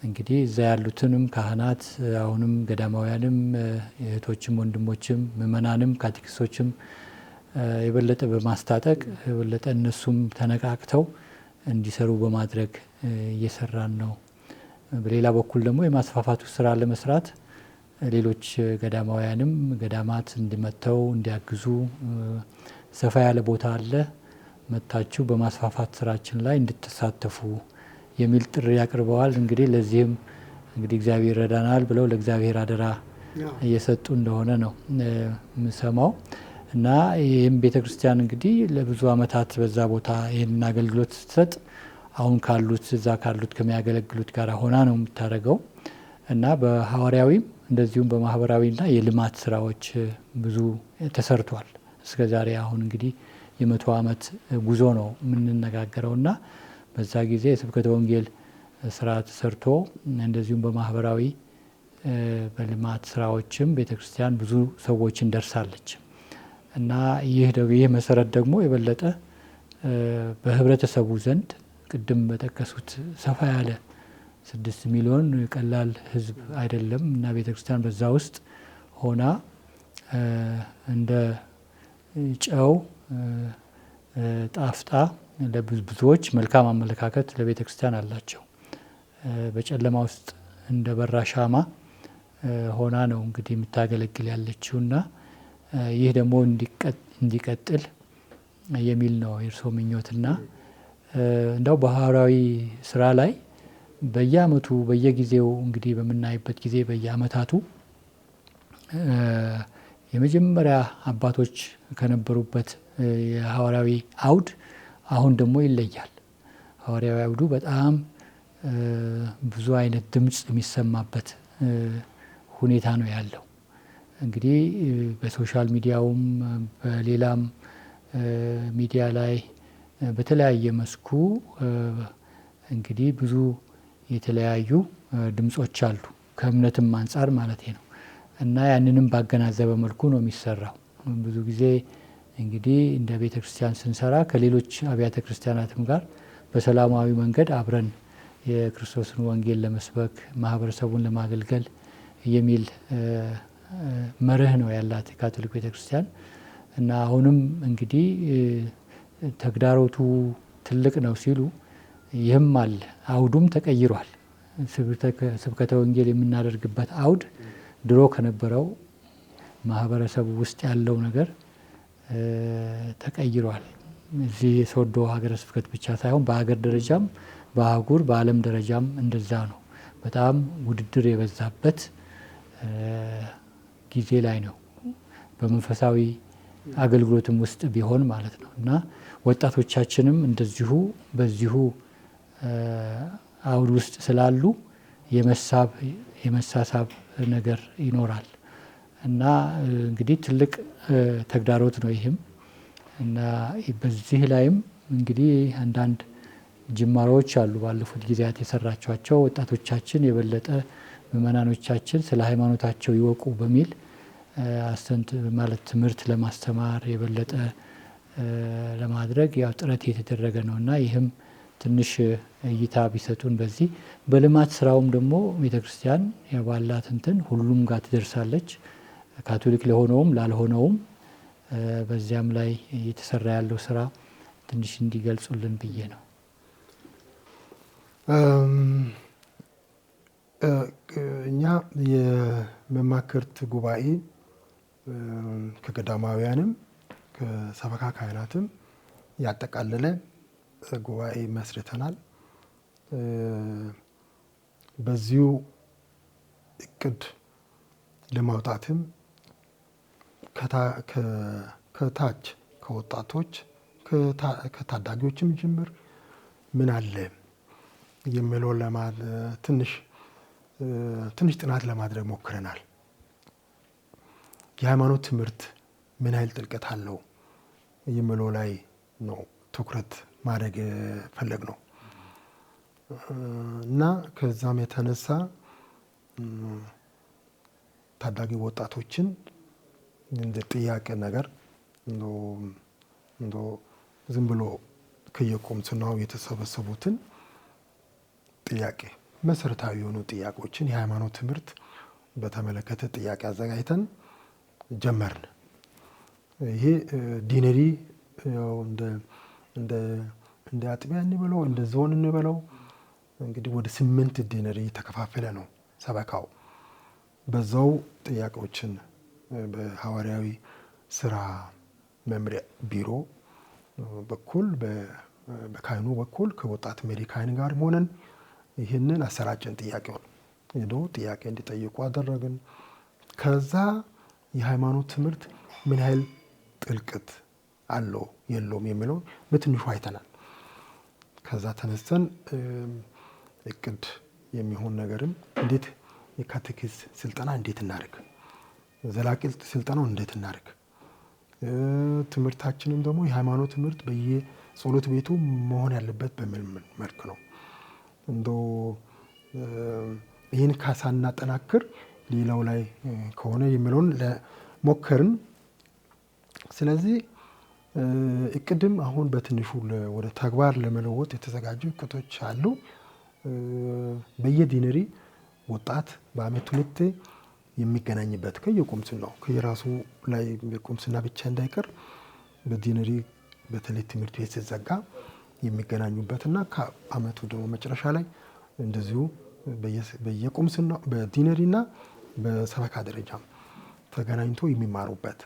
እንግዲህ እዛ ያሉትንም ካህናት አሁንም ገዳማውያንም እህቶችም ወንድሞችም ምእመናንም ካቴኪስቶችም የበለጠ በማስታጠቅ የበለጠ እነሱም ተነቃቅተው እንዲሰሩ በማድረግ እየሰራን ነው። በሌላ በኩል ደግሞ የማስፋፋቱ ስራ ለመስራት ሌሎች ገዳማውያንም ገዳማት እንዲመተው እንዲያግዙ ሰፋ ያለ ቦታ አለ መታችሁ በማስፋፋት ስራችን ላይ እንድትሳተፉ የሚል ጥሪ ያቀርበዋል። እንግዲህ ለዚህም እንግዲህ እግዚአብሔር ይረዳናል ብለው ለእግዚአብሔር አደራ እየሰጡ እንደሆነ ነው የምሰማው እና ይህም ቤተክርስቲያን እንግዲህ ለብዙ አመታት በዛ ቦታ ይህንን አገልግሎት ስትሰጥ አሁን እዛ ካሉት ከሚያገለግሉት ጋር ሆና ነው የምታደርገው እና በሐዋርያዊም እንደዚሁም በማህበራዊና የልማት ስራዎች ብዙ ተሰርቷል እስከዛሬ። አሁን እንግዲህ የ100 ዓመት ጉዞ ነው የምንነጋገረውና በዛ ጊዜ የስብከተ ወንጌል ስራ ተሰርቶ እንደዚሁም በማህበራዊ በልማት ስራዎችም ቤተክርስቲያን ብዙ ሰዎችን ደርሳለች እና ይህ መሰረት ደግሞ የበለጠ በህብረተሰቡ ዘንድ ቅድም በጠቀሱት ሰፋ ያለ 6 ሚሊዮን ቀላል ህዝብ አይደለም እና ቤተክርስቲያን በዛ ውስጥ ሆና እንደ ጨው ጣፍጣ ለብዙዎች መልካም አመለካከት ለቤተክርስቲያን አላቸው። በጨለማ ውስጥ እንደ በራ ሻማ ሆና ነው እንግዲህ የምታገለግል ያለችውና ይህ ደግሞ እንዲቀጥል የሚል ነው የእርስዎ ምኞትና እንደው በሐዋርያዊ ስራ ላይ በየአመቱ በየጊዜው እንግዲህ በምናይበት ጊዜ በየአመታቱ የመጀመሪያ አባቶች ከነበሩበት የሐዋርያዊ አውድ አሁን ደግሞ ይለያል። ሐዋርያዊ አውዱ በጣም ብዙ አይነት ድምጽ የሚሰማበት ሁኔታ ነው ያለው። እንግዲህ በሶሻል ሚዲያውም በሌላም ሚዲያ ላይ በተለያየ መስኩ እንግዲህ ብዙ የተለያዩ ድምጾች አሉ ከእምነትም አንጻር ማለት ነው። እና ያንንም ባገናዘበ መልኩ ነው የሚሰራው። ብዙ ጊዜ እንግዲህ እንደ ቤተ ክርስቲያን ስንሰራ ከሌሎች አብያተ ክርስቲያናትም ጋር በሰላማዊ መንገድ አብረን የክርስቶስን ወንጌል ለመስበክ ማህበረሰቡን ለማገልገል የሚል መርህ ነው ያላት የካቶሊክ ቤተ ክርስቲያን። እና አሁንም እንግዲህ ተግዳሮቱ ትልቅ ነው ሲሉ ይህም አለ፣ አውዱም ተቀይሯል። ስብከተ ወንጌል የምናደርግበት አውድ ድሮ ከነበረው ማህበረሰቡ ውስጥ ያለው ነገር ተቀይሯል። እዚህ የሶዶ ሀገረ ስብከት ብቻ ሳይሆን በሀገር ደረጃም በአህጉር በዓለም ደረጃም እንደዛ ነው። በጣም ውድድር የበዛበት ጊዜ ላይ ነው፣ በመንፈሳዊ አገልግሎትም ውስጥ ቢሆን ማለት ነው። እና ወጣቶቻችንም እንደዚሁ በዚሁ አውድ ውስጥ ስላሉ የመሳሳብ ነገር ይኖራል። እና እንግዲህ ትልቅ ተግዳሮት ነው ይህም። እና በዚህ ላይም እንግዲህ አንዳንድ ጅማሮዎች አሉ። ባለፉት ጊዜያት የሰራቸዋቸው ወጣቶቻችን የበለጠ ምእመናኖቻችን ስለ ሃይማኖታቸው ይወቁ በሚል ማለት ትምህርት ለማስተማር የበለጠ ለማድረግ ያው ጥረት የተደረገ ነው። እና ይህም ትንሽ እይታ ቢሰጡን በዚህ በልማት ስራውም ደግሞ ቤተክርስቲያን የባላት እንትን ሁሉም ጋር ትደርሳለች፣ ካቶሊክ ለሆነውም ላልሆነውም። በዚያም ላይ እየተሰራ ያለው ስራ ትንሽ እንዲገልጹልን ብዬ ነው። እኛ የመማክርት ጉባኤ ከገዳማውያንም ከሰበካ ካህናትም ያጠቃለለ ጉባኤ መስርተናል። በዚሁ እቅድ ለማውጣትም ከታች ከወጣቶች ከታዳጊዎችም ጭምር ምን አለ የሚለው ትንሽ ጥናት ለማድረግ ሞክረናል። የሃይማኖት ትምህርት ምን ያህል ጥልቀት አለው የሚለው ላይ ነው ትኩረት ማድረግ ፈለግ ነው። እና ከዛም የተነሳ ታዳጊ ወጣቶችን እንደ ጥያቄ ነገር እንዶ ዝም ብሎ ከየቁምስናው የተሰበሰቡትን ጥያቄ መሰረታዊ የሆኑ ጥያቄዎችን የሃይማኖት ትምህርት በተመለከተ ጥያቄ አዘጋጅተን ጀመርን። ይሄ ዲነሪ እንደ አጥቢያ እንበለው እንደ ዞን እንበለው እንግዲህ ወደ 8 ዲነሪ ተከፋፈለ ነው ሰበካው። በዛው ጥያቄዎችን በሐዋርያዊ ስራ መምሪያ ቢሮ በኩል በካህኑ በኩል ከወጣት መሪ ካህን ጋር ሆነን ይህንን አሰራጨን። ጥያቄውን ሄዶ ጥያቄ እንዲጠይቁ አደረግን። ከዛ የሃይማኖት ትምህርት ምን ያህል ጥልቀት አለው የለውም የሚለውን በትንሹ አይተናል። ከዛ ተነስተን እቅድ የሚሆን ነገርም እንዴት የካቴኪስ ስልጠና እንዴት እናድርግ፣ ዘላቂ ስልጠናው እንዴት እናድርግ፣ ትምህርታችንም ደግሞ የሃይማኖት ትምህርት በየጸሎት ቤቱ መሆን ያለበት በምን መልክ ነው ይህን ሳናጠናክር ሌላው ላይ ከሆነ የሚለውን ለሞከርን። ስለዚህ እቅድም አሁን በትንሹ ወደ ተግባር ለመለወጥ የተዘጋጁ እቅዶች አሉ። በየዲነሪ ወጣት በአመት 2 የሚገናኝበት ከየቁምስናው ከየራሱ ላይ ቁምስና ብቻ እንዳይቀር በዲነሪ በተለይ ትምህርት ቤት ሲዘጋ የሚገናኙበትና ከአመቱ ደግሞ መጨረሻ ላይ እንደዚሁ በየቁምስናው በዲነሪና በሰበካ ደረጃም ተገናኝቶ የሚማሩበት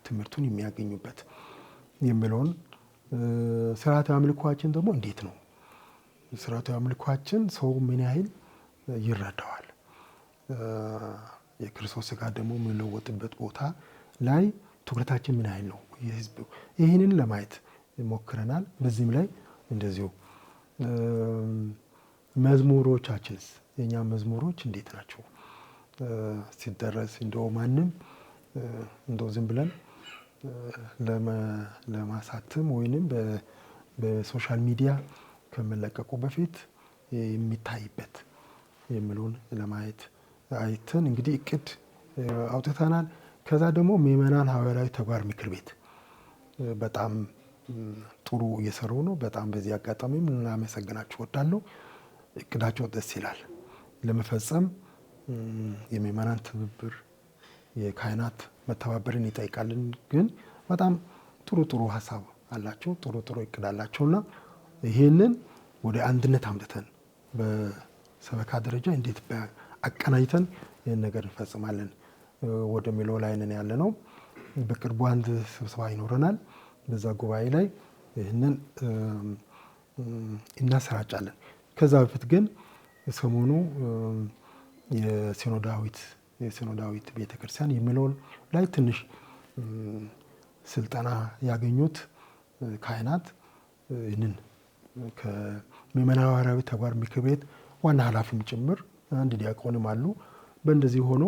ትምህርቱን የሚያገኙበት የሚለውን ስርዓተ አምልኳችን ደግሞ እንዴት ነው? ስርዓተ አምልኳችን ሰው ምን ያህል ይረዳዋል? የክርስቶስ ሥጋ ደግሞ የሚለወጥበት ቦታ ላይ ትኩረታችን ምን ያህል ነው? የህዝብ ይህንን ለማየት ሞክረናል። በዚህም ላይ እንደዚሁ መዝሙሮቻችንስ የኛ መዝሙሮች እንዴት ናቸው? ሲደረስ እንደው ማንም እንደው ዝም ብለን ለማሳተም ወይንም በሶሻል ሚዲያ ከመለቀቁ በፊት የሚታይበት የሚለውን ለማየት አይተን እንግዲህ እቅድ አውጥተናል። ከዛ ደግሞ ምእመናን ሐዋርያዊ ተግባር ምክር ቤት በጣም ጥሩ እየሰሩ ነው። በጣም በዚህ አጋጣሚም እናመሰግናቸው እወዳለሁ። እቅዳቸው ደስ ይላል። ለመፈጸም የምእመናን ትብብር፣ የካህናት መተባበርን ይጠይቃልን። ግን በጣም ጥሩ ሀሳብ አላቸው፣ ጥሩ እቅድ አላቸውና ይሄንን ወደ አንድነት አምጥተን በሰበካ ደረጃ እንዴት አቀናጅተን ይህን ነገር እንፈጽማለን ወደሚለው ላይ ነን ያለ ነው። በቅርቡ አንድ ስብሰባ ይኖረናል። በዛ ጉባኤ ላይ ይህንን እናሰራጫለን። ከዛ በፊት ግን ሰሞኑ የሲኖዳዊት ቤተክርስቲያን የሚለውን ላይ ትንሽ ስልጠና ያገኙት ካህናት ይህንን ከምእመናን ሐዋርያዊ ተግባር ምክር ቤት ዋና ኃላፊም ጭምር አንድ ዲያቆንም አሉ። በእንደዚህ ሆኖ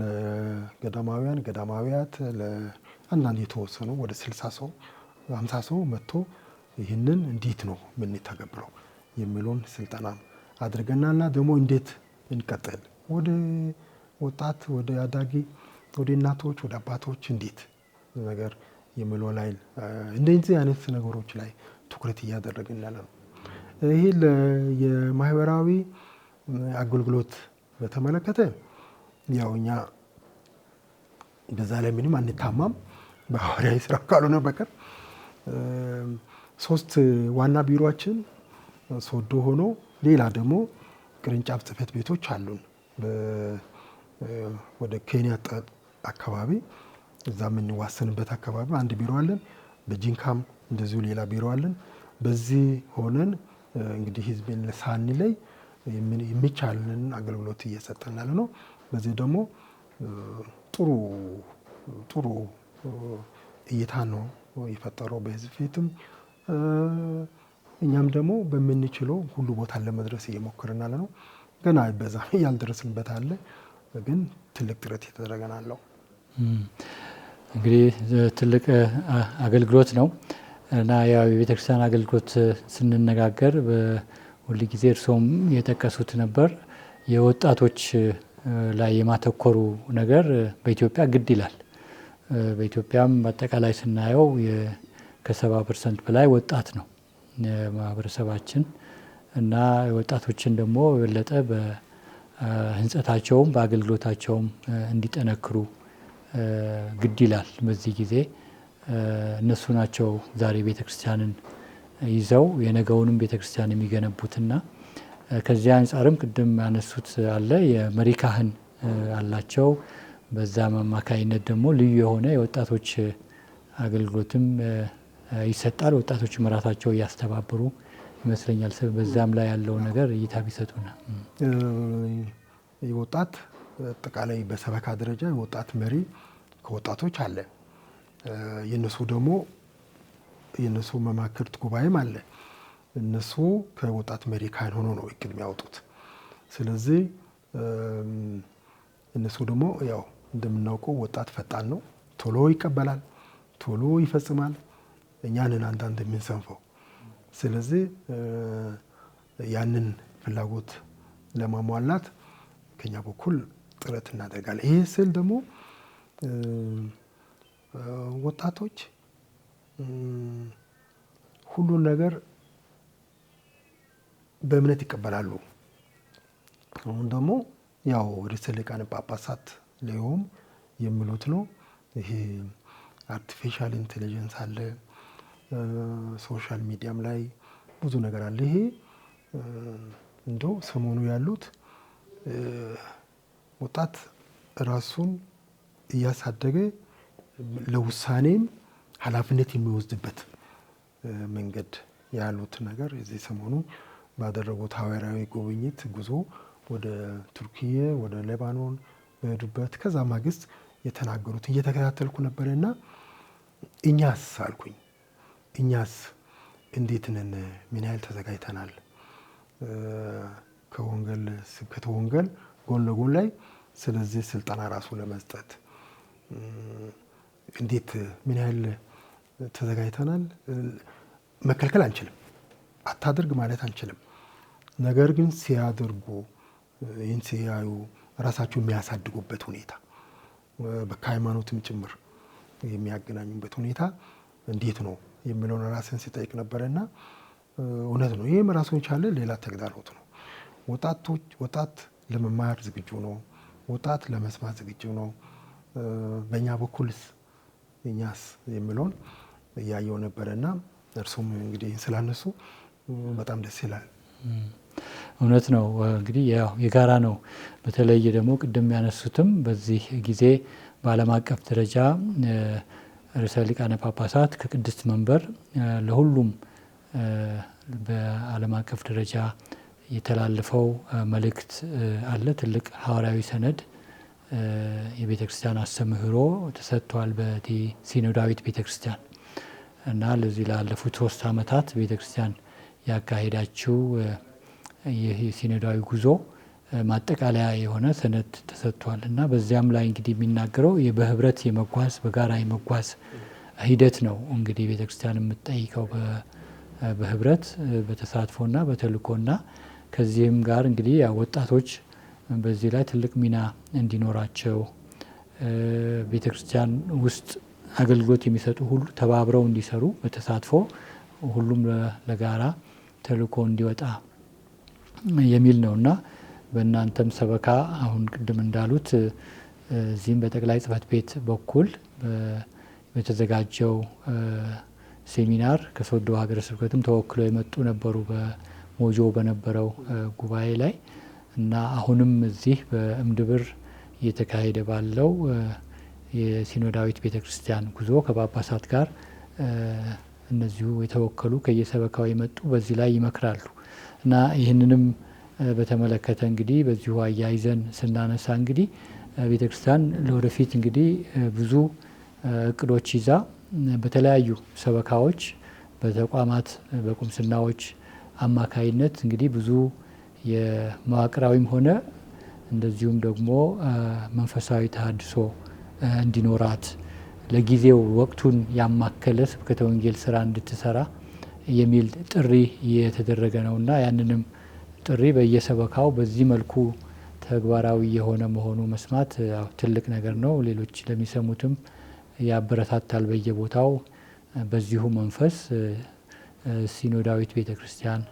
ለገዳማውያን ገዳማውያት ለአንዳንድ የተወሰኑ ወደ 60 ሰው 50 ሰው መጥቶ ይህንን እንዴት ነው የምንተገብረው የሚለውን ስልጠና አድርገናልና ደግሞ እንዴት እንቀጥል ወደ ወጣት ወደ አዳጊ ወደ እናቶች ወደ አባቶች እንዴት ነገር የሚለው ላይ እንደዚህ አይነት ነገሮች ላይ ትኩረት እያደረግን ያለ ነው። ይሄ የማህበራዊ አገልግሎት በተመለከተ ያው እኛ በዛ ላይ ምንም አንታማም በሐዋርያዊ ስራ ካልሆነ በቀር 3 ዋና ቢሮአችን ሶዶ ሆኖ ሌላ ደግሞ ቅርንጫፍ ጽሕፈት ቤቶች አሉን። ወደ ኬንያ አካባቢ እዛ የምንዋሰንበት አካባቢ አንድ ቢሮ አለን። በጂንካም እንደዚሁ ሌላ ቢሮ አለን። በዚህ ሆነን እንግዲህ ህዝብን ሳንለይ የሚቻለንን አገልግሎት እየሰጠን ያለ ነው። በዚህ ደግሞ ጥሩ እይታ ነው የፈጠረው በህዝብ ፊትም። እኛም ደግሞ በምንችለው ሁሉ ቦታ ለመድረስ እየሞከርን ያለ ነው። ገና በዛም ያልደረስንበት አለ፣ ግን ትልቅ ጥረት እየተደረገናለው። እንግዲህ ትልቅ አገልግሎት ነው እና ያው የቤተክርስቲያን አገልግሎት ስንነጋገር በሁል ጊዜ እርሶም የጠቀሱት ነበር የወጣቶች ላይ የማተኮሩ ነገር በኢትዮጵያ ግድ ይላል። በኢትዮጵያም በአጠቃላይ ስናየው ከ70% በላይ ወጣት ነው ማህበረሰባችን እና ወጣቶችን ደግሞ የበለጠ በህንጸታቸውም በአገልግሎታቸውም እንዲጠነክሩ ግድ ይላል። በዚህ ጊዜ እነሱ ናቸው ዛሬ ቤተክርስቲያንን ይዘው የነገውንም ቤተክርስቲያን የሚገነቡትና ከዚያ አንጻርም ቅድም ያነሱት አለ የመሪ ካህን አላቸው። በዛ አማካይነት ደግሞ ልዩ የሆነ የወጣቶች አገልግሎትም ይሰጣል። ወጣቶች ራሳቸው እያስተባበሩ ይመስለኛል። በዛም ላይ ያለው ነገር እይታ ቢሰጡና የወጣት አጠቃላይ በሰበካ ደረጃ የወጣት መሪ ከወጣቶች አለ። የነሱ ደግሞ የነሱ መማክርት ጉባኤም አለ። እነሱ ከወጣት መሪ ካህን ሆኖ ነው እቅድ የሚያወጡት። ስለዚህ እነሱ ደግሞ ያው እንደምናውቀው ወጣት ፈጣን ነው፣ ቶሎ ይቀበላል፣ ቶሎ ይፈጽማል። እኛንን አንዳንድ የምንሰንፈው። ስለዚህ ያንን ፍላጎት ለማሟላት ከኛ በኩል ጥረት እናደርጋለን። ይሄ ስል ደግሞ ወጣቶች ሁሉን ነገር በእምነት ይቀበላሉ። አሁን ደግሞ ያው ርዕሰ ሊቃነ ጳጳሳት ሌዮም የሚሉት ነው። ይሄ አርቲፊሻል ኢንቴሊጀንስ አለ፣ ሶሻል ሚዲያም ላይ ብዙ ነገር አለ። ይሄ እንደው ሰሞኑ ያሉት ወጣት ራሱን እያሳደገ ለውሳኔም ኃላፊነት የሚወስድበት መንገድ ያሉት ነገር እዚህ ሰሞኑ ባደረጉት ሐዋርያዊ ጉብኝት ጉዞ ወደ ቱርኪየ ወደ ሌባኖን በሄዱበት ከዛ ማግስት የተናገሩት እየተከታተልኩ ነበርና እኛስ አልኩኝ፣ እኛስ እንዴት ነን? ምን ያህል ተዘጋጅተናል? ከወንጌል ስብከተ ወንጌል ጎን ለጎን ላይ ስለዚህ ስልጠና ራሱ ለመስጠት እንዴት ምን ያህል ተዘጋጅተናል? መከልከል አንችልም፣ አታድርግ ማለት አንችልም። ነገር ግን ሲያደርጉ ይህን ሲያዩ ራሳቸው የሚያሳድጉበት ሁኔታ ከሃይማኖትም ጭምር የሚያገናኙበት ሁኔታ እንዴት ነው የሚለውን ራስን ሲጠይቅ ነበረና እውነት ነው። ይህም ራሱን የቻለ ሌላ ተግዳሮት ነው። ወጣት ለመማር ዝግጁ ነው። ወጣት ለመስማት ዝግጁ ነው። በእኛ በኩልስ እኛስ የሚለውን እያየው ነበረና እርሱም እንግዲህ ስላነሱ በጣም ደስ ይላል። እውነት ነው። እንግዲህ ያው የጋራ ነው። በተለይ ደግሞ ቅድም ያነሱትም በዚህ ጊዜ በዓለም አቀፍ ደረጃ ርዕሰ ሊቃነ ጳጳሳት ከቅድስት መንበር ለሁሉም በዓለም አቀፍ ደረጃ የተላለፈው መልእክት አለ። ትልቅ ሐዋርያዊ ሰነድ የቤተ ክርስቲያን አስተምህሮ ተሰጥቷል በሲኖዳዊት ቤተ ክርስቲያን እና ለዚህ ላለፉት 3 ዓመታት ቤተ ክርስቲያን ያካሄዳችው ይህ ሲኖዳዊ ጉዞ ማጠቃለያ የሆነ ሰነድ ተሰጥቷል እና በዚያም ላይ እንግዲህ የሚናገረው በህብረት የመጓዝ በጋራ የመጓዝ ሂደት ነው። እንግዲህ ቤተ ክርስቲያን የምትጠይቀው በህብረት በተሳትፎና በተልእኮና ከዚህም ጋር እንግዲህ ወጣቶች በዚህ ላይ ትልቅ ሚና እንዲኖራቸው ቤተ ክርስቲያን ውስጥ አገልግሎት የሚሰጡ ሁሉ ተባብረው እንዲሰሩ በተሳትፎ ሁሉም ለጋራ ተልእኮ እንዲወጣ የሚል ነውና በእናንተም ሰበካ አሁን ቅድም እንዳሉት እዚህም በጠቅላይ ጽሕፈት ቤት በኩል በተዘጋጀው ሴሚናር ከሶዶ ሀገረ ስብከትም ተወክለው የመጡ ነበሩ በሞጆ በነበረው ጉባኤ ላይ እና አሁንም እዚህ በእምድብር እየተካሄደ ባለው የሲኖዳዊት ቤተ ክርስቲያን ጉዞ ከጳጳሳት ጋር እነዚሁ የተወከሉ ከየሰበካው የመጡ በዚህ ላይ ይመክራሉ እና ይህንንም በተመለከተ እንግዲህ በዚሁ አያይዘን ስናነሳ እንግዲህ ቤተ ክርስቲያን ለወደፊት እንግዲህ ብዙ እቅዶች ይዛ በተለያዩ ሰበካዎች በተቋማት በቁምስናዎች አማካይነት እንግዲህ ብዙ የመዋቅራዊም ሆነ እንደዚሁም ደግሞ መንፈሳዊ ተሃድሶ እንዲኖራት ለጊዜው ወቅቱን ያማከለ ስብከተ ወንጌል ስራ እንድትሰራ የሚል ጥሪ እየተደረገ ነውና ያንንም ጥሪ በየሰበካው በዚህ መልኩ ተግባራዊ የሆነ መሆኑ መስማት ትልቅ ነገር ነው። ሌሎች ለሚሰሙትም ያበረታታል። በየቦታው በዚሁ መንፈስ ሲኖዳዊት ቤተ ክርስቲያን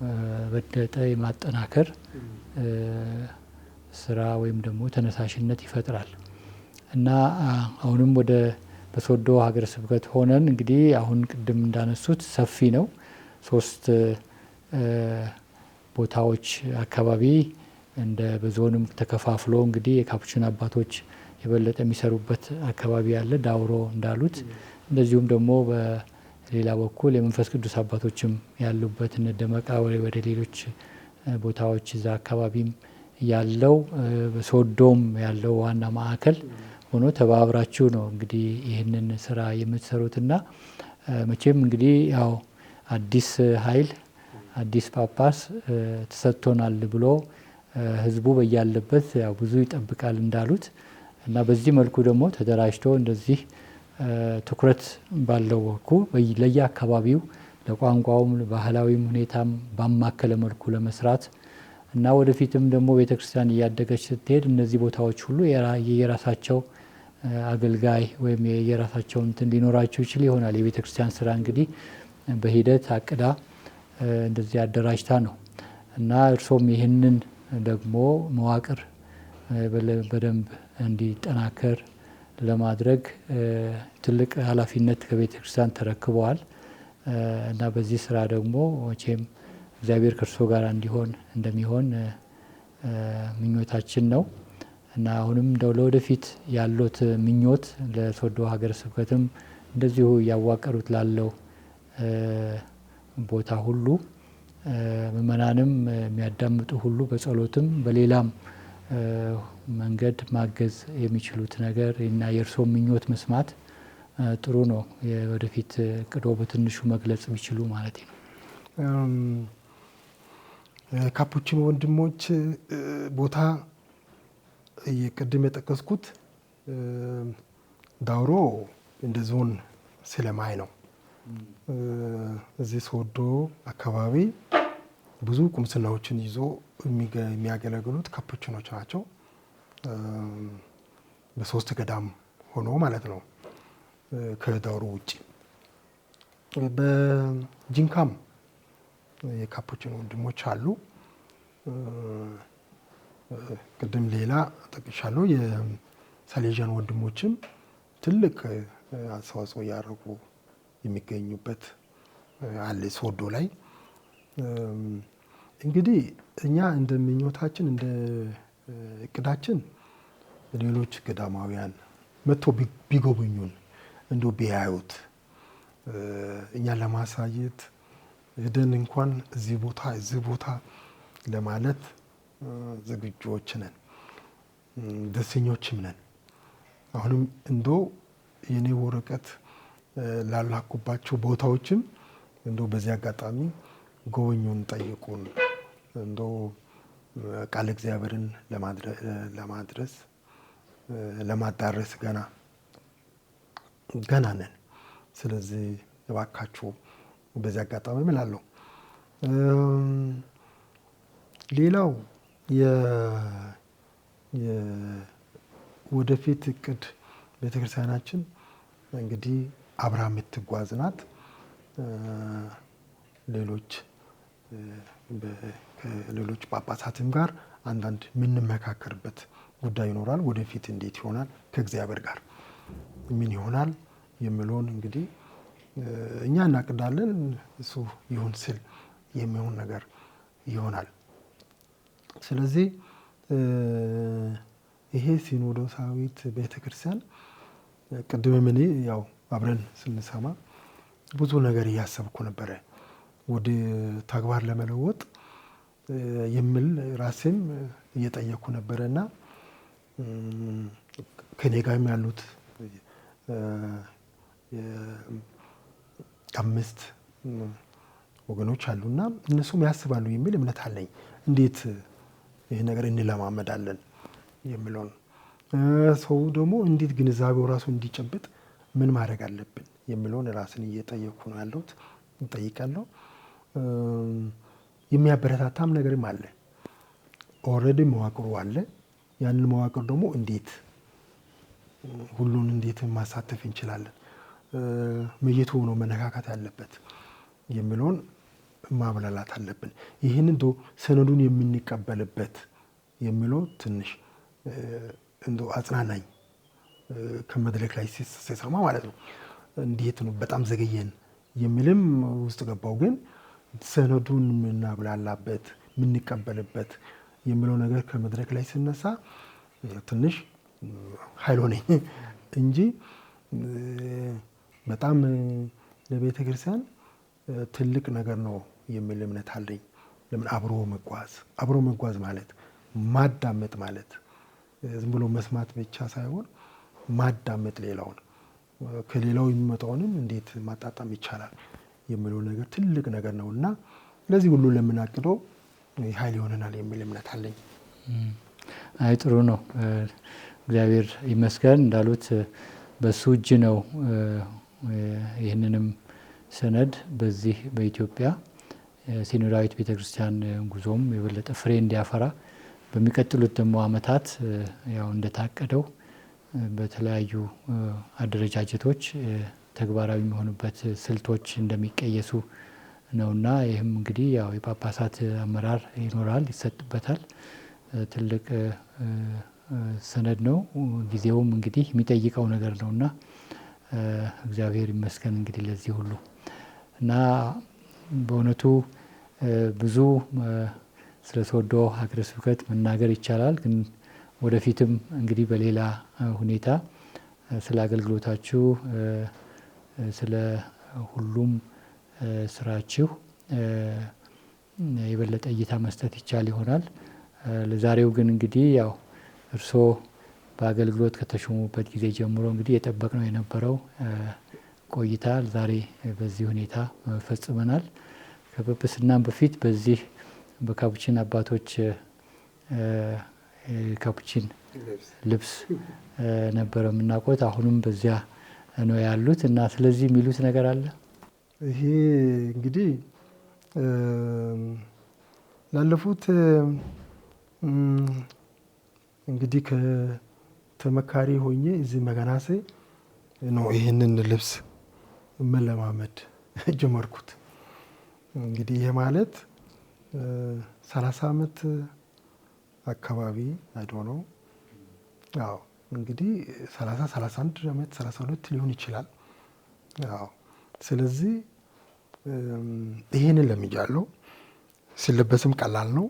የበለጠ የማጠናከር ስራ ወይም ደግሞ ተነሳሽነት ይፈጥራል እና አሁንም ወደ በሶዶ ሀገረ ስብከት ሆነን እንግዲህ አሁን ቅድም እንዳነሱት ሰፊ ነው። 3 ቦታዎች አካባቢ እንደ በዞንም ተከፋፍሎ እንግዲህ የካፑቺን አባቶች የበለጠ የሚሰሩበት አካባቢ አለ ዳውሮ እንዳሉት፣ እንደዚሁም ደግሞ በሌላ በኩል የመንፈስ ቅዱስ አባቶችም ያሉበት እነ ደመቃ ወደ ሌሎች ቦታዎች እዛ አካባቢም ያለው በሶዶም ያለው ዋና ማዕከል ሆኖ ተባብራችሁ ነው እንግዲህ ይህንን ስራ የምትሰሩትና መቼም እንግዲህ ያው አዲስ ኃይል አዲስ ጳጳስ ተሰጥቶናል ብሎ ህዝቡ በያለበት ያው ብዙ ይጠብቃል እንዳሉት እና በዚህ መልኩ ደግሞ ተደራጅቶ እንደዚህ ትኩረት ባለው ወኩ ለየአካባቢው ለቋንቋውም ባህላዊም ሁኔታም ባማከለ መልኩ ለመስራት እና ወደፊትም ደግሞ ቤተክርስቲያን እያደገች ስትሄድ እነዚህ ቦታዎች ሁሉ የራሳቸው አገልጋይ ወይም የራሳቸው እንትን ሊኖራቸው ይችል ይሆናል። የቤተክርስቲያን ስራ እንግዲህ በሂደት አቅዳ እንደዚህ አደራጅታ ነው እና እርሶም ይህንን ደግሞ መዋቅር በደንብ እንዲጠናከር ለማድረግ ትልቅ ኃላፊነት ከቤተክርስቲያን ተረክበዋል እና በዚህ ስራ ደግሞ መቼም እግዚአብሔር ከእርሶ ጋር እንደሚሆን ምኞታችን ነው እና አሁንም እንደው ለወደፊት ያሉት ምኞት ለሶዶ ሀገረ ስብከትም እንደዚሁ እያዋቀሩት ላለው ቦታ ሁሉ ምእመናንም የሚያዳምጡ ሁሉ በጸሎትም በሌላም መንገድ ማገዝ የሚችሉት ነገር እና የእርሶ ምኞት መስማት ጥሩ ነው። ወደፊት እቅዶ በትንሹ መግለጽ ቢችሉ ማለት ነው። ካፑቺን ወንድሞች ቦታ ቅድም የጠቀስኩት ዳውሮ እንደ ዞን ስለማይ ነው። እዚህ ሶዶ አካባቢ ብዙ ቁምስናዎችን ይዞ የሚያገለግሉት ካፑቺኖች ናቸው። በ3 ገዳም ሆኖ ማለት ነው ከዳሩ ውጭ። በጂንካም የካፑቺን ወንድሞች አሉ። ቅድም ሌላ ጠቅሻለሁ። የሳሌዥያን ወንድሞችም ትልቅ አስተዋጽኦ እያደረጉ የሚገኙበት አለ ሶዶ ላይ። እንግዲህ እኛ እንደ ምኞታችን እንደ እቅዳችን ሌሎች ገዳማውያን መጥቶ ቢጎበኙን እንደው ቢያዩት እኛን ለማሳየት ሄደን እንኳን እዚህ ቦታ ለማለት ዝግጁዎች ነን፣ ደስተኞችም ነን። አሁንም እንደው የኔ ወረቀት ላላኩባቸው ቦታዎችም እንደው በዚህ አጋጣሚ ጎብኙን፣ ጠይቁን። እንደው ቃል እግዚአብሔርን ለማድረስ ለማዳረስ ገና ነን። ስለዚህ እባካችሁ በዚህ አጋጣሚ እላለሁ። ሌላው ወደፊት እቅድ ቤተክርስቲያናችን እንግዲህ አብራ የምትጓዝ ናት። ከሌሎች ጳጳሳትም ጋር አንዳንድ የምንመካከርበት ጉዳይ ይኖራል። ወደፊት እንዴት ይሆናል ከእግዚአብሔር ጋር ምን ይሆናል የሚለውን እንግዲህ እኛ እናቅዳለን። እሱ ይሁን ስል የሚሆን ነገር ይሆናል። ስለዚህ ይሄ ሲኖዶሳዊት ቤተክርስቲያን ቅድም እኔ ያው አብረን ስንሰማ ብዙ ነገር እያሰብኩ ነበረ ወደ ተግባር ለመለወጥ የሚል ራሴም እየጠየኩ ነበረና ከኔ ጋርም ያሉት 5 ወገኖች አሉና እነሱም ያስባሉ የሚል እምነት አለኝ። እንዴት ይሄ ነገር እንለማመዳለን የሚለውን ሰው ደግሞ እንዴት ግንዛቤው ራሱ እንዲጨብጥ ምን ማድረግ አለብን የሚለውን ራስን እየጠየኩ ነው ያለሁት፣ እጠይቃለሁ። የሚያበረታታም ነገርም አለ። ኦልሬዲ መዋቅሩ አለ። ያንን መዋቅር ደግሞ እንዴት ሁሉን እንዴት ማሳተፍ እንችላለን፣ መየቱ ነው መነካካት ያለበት የሚለውን ማብላላት አለብን። ይህንን ሰነዱን የምንቀበልበት የሚለው ትንሽ እንደው አጽናናኝ ከመድረክ ላይ ሲሰማ ማለት ነው። እንዴት ነው በጣም ዘገየን የሚልም ውስጥ ገባው። ግን ሰነዱን የምናብላላበት የምንቀበልበት የሚለው ነገር ከመድረክ ላይ ሲነሳ ትንሽ ኃይል ሆነኝ እንጂ በጣም ለቤተ ክርስቲያን ትልቅ ነገር ነው የሚል እምነት አለኝ። ለምን አብሮ መጓዝ ማለት ማዳመጥ ማለት ዝም ብሎ መስማት ብቻ ሳይሆን ማዳመጥ፣ ሌላውን ከሌላው የሚመጣውንም እንዴት ማጣጣም ይቻላል የሚለው ነገር ትልቅ ነገር ነውና ለዚህ ሁሉ ለምናቅደው ኃይል ይሆነናል የሚል እምነት አለኝ። አይ ጥሩ ነው። እግዚአብሔር ይመስገን። እንዳሉት በሱ እጅ ነው ይህንንም ሰነድ በዚህ በኢትዮጵያ ሲኖዳዊት ቤተክርስቲያን ጉዞም የበለጠ ፍሬ እንዲያፈራ በሚቀጥሉት ደግሞ ዓመታት ያው እንደታቀደው በተለያዩ አደረጃጀቶች ተግባራዊ የሚሆኑበት ስልቶች እንደሚቀየሱ ነውና ይህም እንግዲህ ያው የጳጳሳት አመራር ይኖራል፣ ይሰጥበታል። ትልቅ ሰነድ ነው። ጊዜውም እንግዲህ የሚጠይቀው ነገር ነውና እግዚአብሔር ይመስገን እንግዲህ ለዚህ ሁሉ እና በእውነቱ ብዙ ስለ ሶዶ ሀገረ ስብከት መናገር ይቻላል። ግን ወደፊትም እንግዲህ በሌላ ሁኔታ ስለ አገልግሎታችሁ ስለ ሁሉም ስራችሁ የበለጠ እይታ መስጠት ይቻል ይሆናል። ለዛሬው ግን እንግዲህ ያው እርስዎ በአገልግሎት ከተሾሙበት ጊዜ ጀምሮ እንግዲህ የጠበቅነው የነበረው ቆይታ ዛሬ በዚህ ሁኔታ ፈጽመናል። ከጵጵስናም በፊት በዚህ በካፑቺን አባቶች ካፑቺን ልብስ ነበረ የምናውቀው። አሁንም በዚያ ነው ያሉት እና ስለዚህ የሚሉት ነገር አለ? ይሄ እንግዲህ ላለፉት እንግዲህ ከተመካሪ ሆኜ እዚህ መገናሴ ነው ይህንን ልብስ መለማመድ ጀመርኩት። እንግዲህ ይሄ ማለት 30 ዓመት አካባቢ ነው። አዎ እንግዲህ 30 31 ዓመት 32 ሊሆን ይችላል። አዎ ስለዚህ ይሄንን ለምጃለሁ። ሲለበስም ቀላል ነው።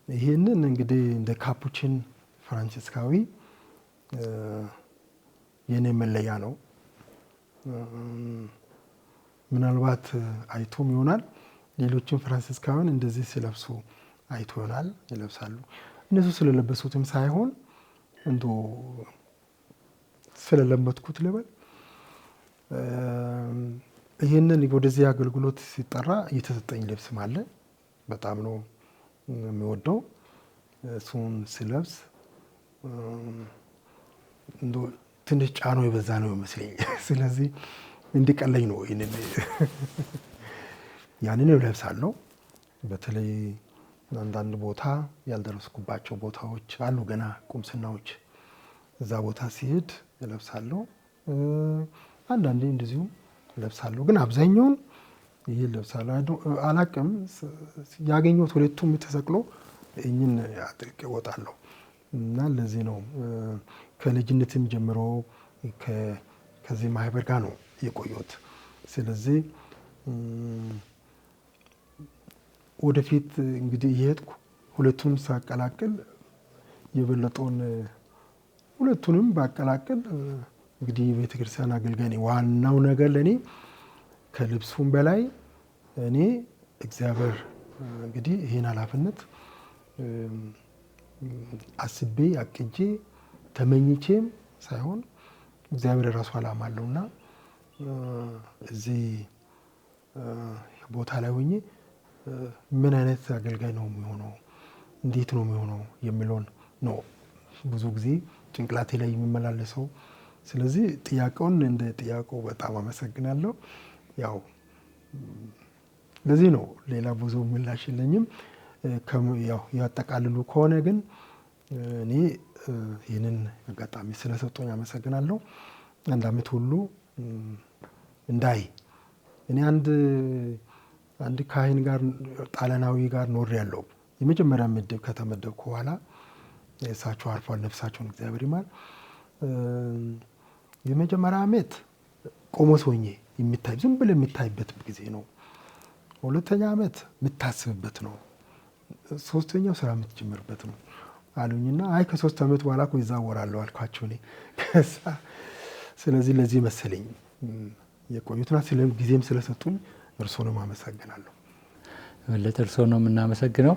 ይሄንን እንግዲህ እንደ ካፑቺን ፍራንሲስካዊ የኔ መለያ ነው። ምናልባት አይቶም ይሆናል ሌሎችም ፍራንሲስካውያን እንደዚህ ሲለብሱ አይቶ ይሆናል፣ ይለብሳሉ። እነሱ ስለለበሱትም ሳይሆን እንዶ ስለለመድኩት ልበል። ይሄንን ወደዚህ አገልግሎት ሲጠራ እየተሰጠኝ ልብስም አለ። በጣም ነው የሚወደው። እሱን ሲለብስ እንዶ ትንሽ ጫናው የበዛ ነው ይመስለኝ። ስለዚህ እንዲቀለኝ ነው ያንን እለብሳለሁ። በተለይ አንዳንድ ቦታ ያልደረስኩባቸው ቦታዎች አሉ፣ ገና ቁምስናዎች። እዛ ቦታ ሲሄድ እለብሳለሁ። አንዳንዴ እንደዚሁ እለብሳለሁ፣ ግን አብዛኛውን ይሄ እለብሳለሁ። አላቅም ያገኘሁት ሁለቱም ተሰቅሎ እኝን አጥቄ እወጣለሁ እና ለዚህ ነው ከልጅነትም ጀምሮ ከዚህ ማህበር ጋር ነው የቆየሁት። ስለዚህ ወደፊት እንግዲህ እየሄድኩ ሁለቱንም ሳቀላቅል የበለጠውን ሁለቱንም ባቀላቅል እንግዲህ ቤተክርስቲያን አገልጋይ ነኝ። ዋናው ነገር ለኔ ከልብሱም በላይ እኔ እግዚአብሔር እንግዲህ ይሄን ኃላፊነት አስቤ አቅጄ ተመኝቼም ሳይሆን እግዚአብሔር የራሱ ዓላማ አለውና እዚህ ቦታ ላይ ሆኜ ምን አይነት አገልጋይ ነው የሚሆነው፣ እንዴት ነው የሚሆነው የሚለውን ነው ብዙ ጊዜ ጭንቅላቴ ላይ የሚመላለሰው። ስለዚህ ጥያቄውን እንደ ጥያቄው በጣም አመሰግናለሁ። ያው ለዚህ ነው ሌላ ብዙ ምላሽ የለኝም። ያው ያጠቃልሉ ከሆነ ግን እኔ ይህንን አጋጣሚ ስለሰጡኝ አመሰግናለሁ። አንድ አመት ሁሉ እንዳይ እኔ አንድ ካህን ጋር ጣሊያናዊ ጋር ኖሬያለሁ። የመጀመሪያ ምድብ ከተመደብኩ በኋላ እሳቸው አርፏል፣ ነፍሳቸውን እግዚአብሔር ይማር። የመጀመሪያ አመት ቆሞስ ሆኜ የሚታይ ዝም ብለህ የሚታይበት ጊዜ ነው። ሁለተኛ አመት የምታስብበት ነው። ሶስተኛው ስራ የምትጀምርበት ነው አሉኝና አይ ከ3 አመት በኋላ እኮ ይዛወራለሁ አልኳቸው እኔ። ስለዚህ ለዚህ መሰለኝ የቆዩትና ስለ ጊዜም ስለሰጡኝ እርሶንም አመሰግናለሁ። ለጥርሶ ነው የምናመሰግነው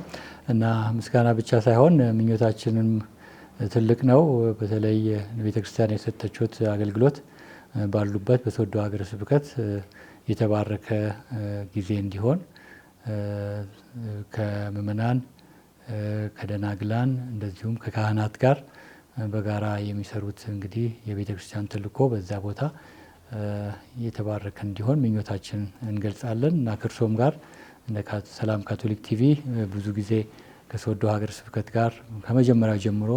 እና ምስጋና ብቻ ሳይሆን ምኞታችንም ትልቅ ነው። በተለይ ቤተክርስቲያን የሰጠችሁት አገልግሎት ባሉበት በሶዶ ሀገረ ስብከት የተባረከ ጊዜ እንዲሆን ከምእመናን ከደናግላን እንደዚሁም ከካህናት ጋር በጋራ የሚሰሩት እንግዲህ የቤተክርስቲያን ተልእኮ በዛ ቦታ የተባረከ እንዲሆን ምኞታችን እንገልጻለን እና ከእርሶም ጋር እንደ ሰላም ካቶሊክ ቲቪ ብዙ ጊዜ ከሶዶ ሀገረ ስብከት ጋር ከመጀመሪያው ጀምሮ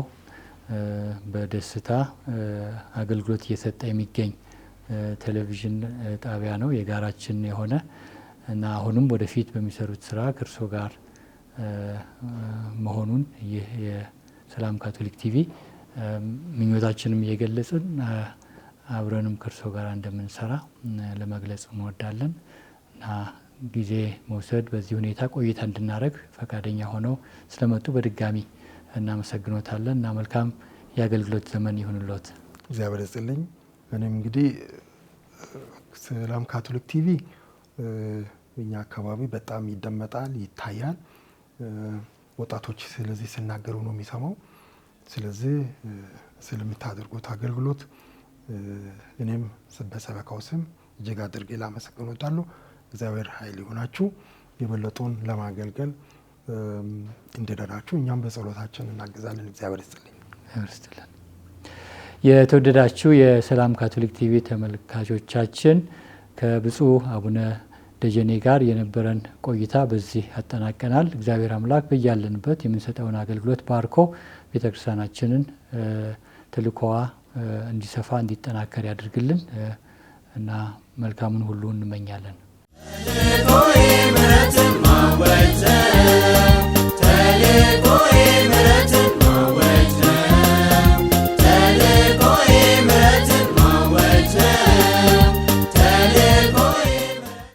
በደስታ አገልግሎት እየሰጠ የሚገኝ ቴሌቪዥን ጣቢያ ነው፣ የጋራችን የሆነ እና አሁንም ወደፊት በሚሰሩት ስራ ከእርሶ ጋር መሆኑን ይህ የሰላም ካቶሊክ ቲቪ ምኞታችንም እየገለጽን አብረንም ከእርሶ ጋር እንደምንሰራ ለመግለጽ እንወዳለን እና ጊዜ መውሰድ በዚህ ሁኔታ ቆይታ እንድናደርግ ፈቃደኛ ሆነው ስለመጡ በድጋሚ እናመሰግኖታለን እና መልካም የአገልግሎት ዘመን ይሁንልዎት። እግዚአብሔር ይስጥልኝ። እኔም እንግዲህ ሰላም ካቶሊክ ቲቪ እኛ አካባቢ በጣም ይደመጣል፣ ይታያል። ወጣቶች ስለዚህ ሲናገሩ ነው የሚሰማው። ስለዚህ ስለምታደርጉት አገልግሎት እኔም በሰበካው ስም እጅግ አድርጌ ላመሰግን እወዳለሁ። እግዚአብሔር ኃይል ይሆናችሁ፣ የበለጠውን ለማገልገል እንዲረዳችሁ እኛም በጸሎታችን እናግዛለን። እግዚአብሔር ይስጥልኝ። የተወደዳችሁ የሰላም ካቶሊክ ቲቪ ተመልካቾቻችን ከብፁዕ አቡነ ደጀኔ ጋር የነበረን ቆይታ በዚህ ያጠናቀናል። እግዚአብሔር አምላክ በያለንበት የምንሰጠውን አገልግሎት ባርኮ ቤተክርስቲያናችንን ተልእኮዋ እንዲሰፋ እንዲጠናከር ያድርግልን እና መልካሙን ሁሉ እንመኛለን። ተልእኮዬ ምሕረትን ማወጅ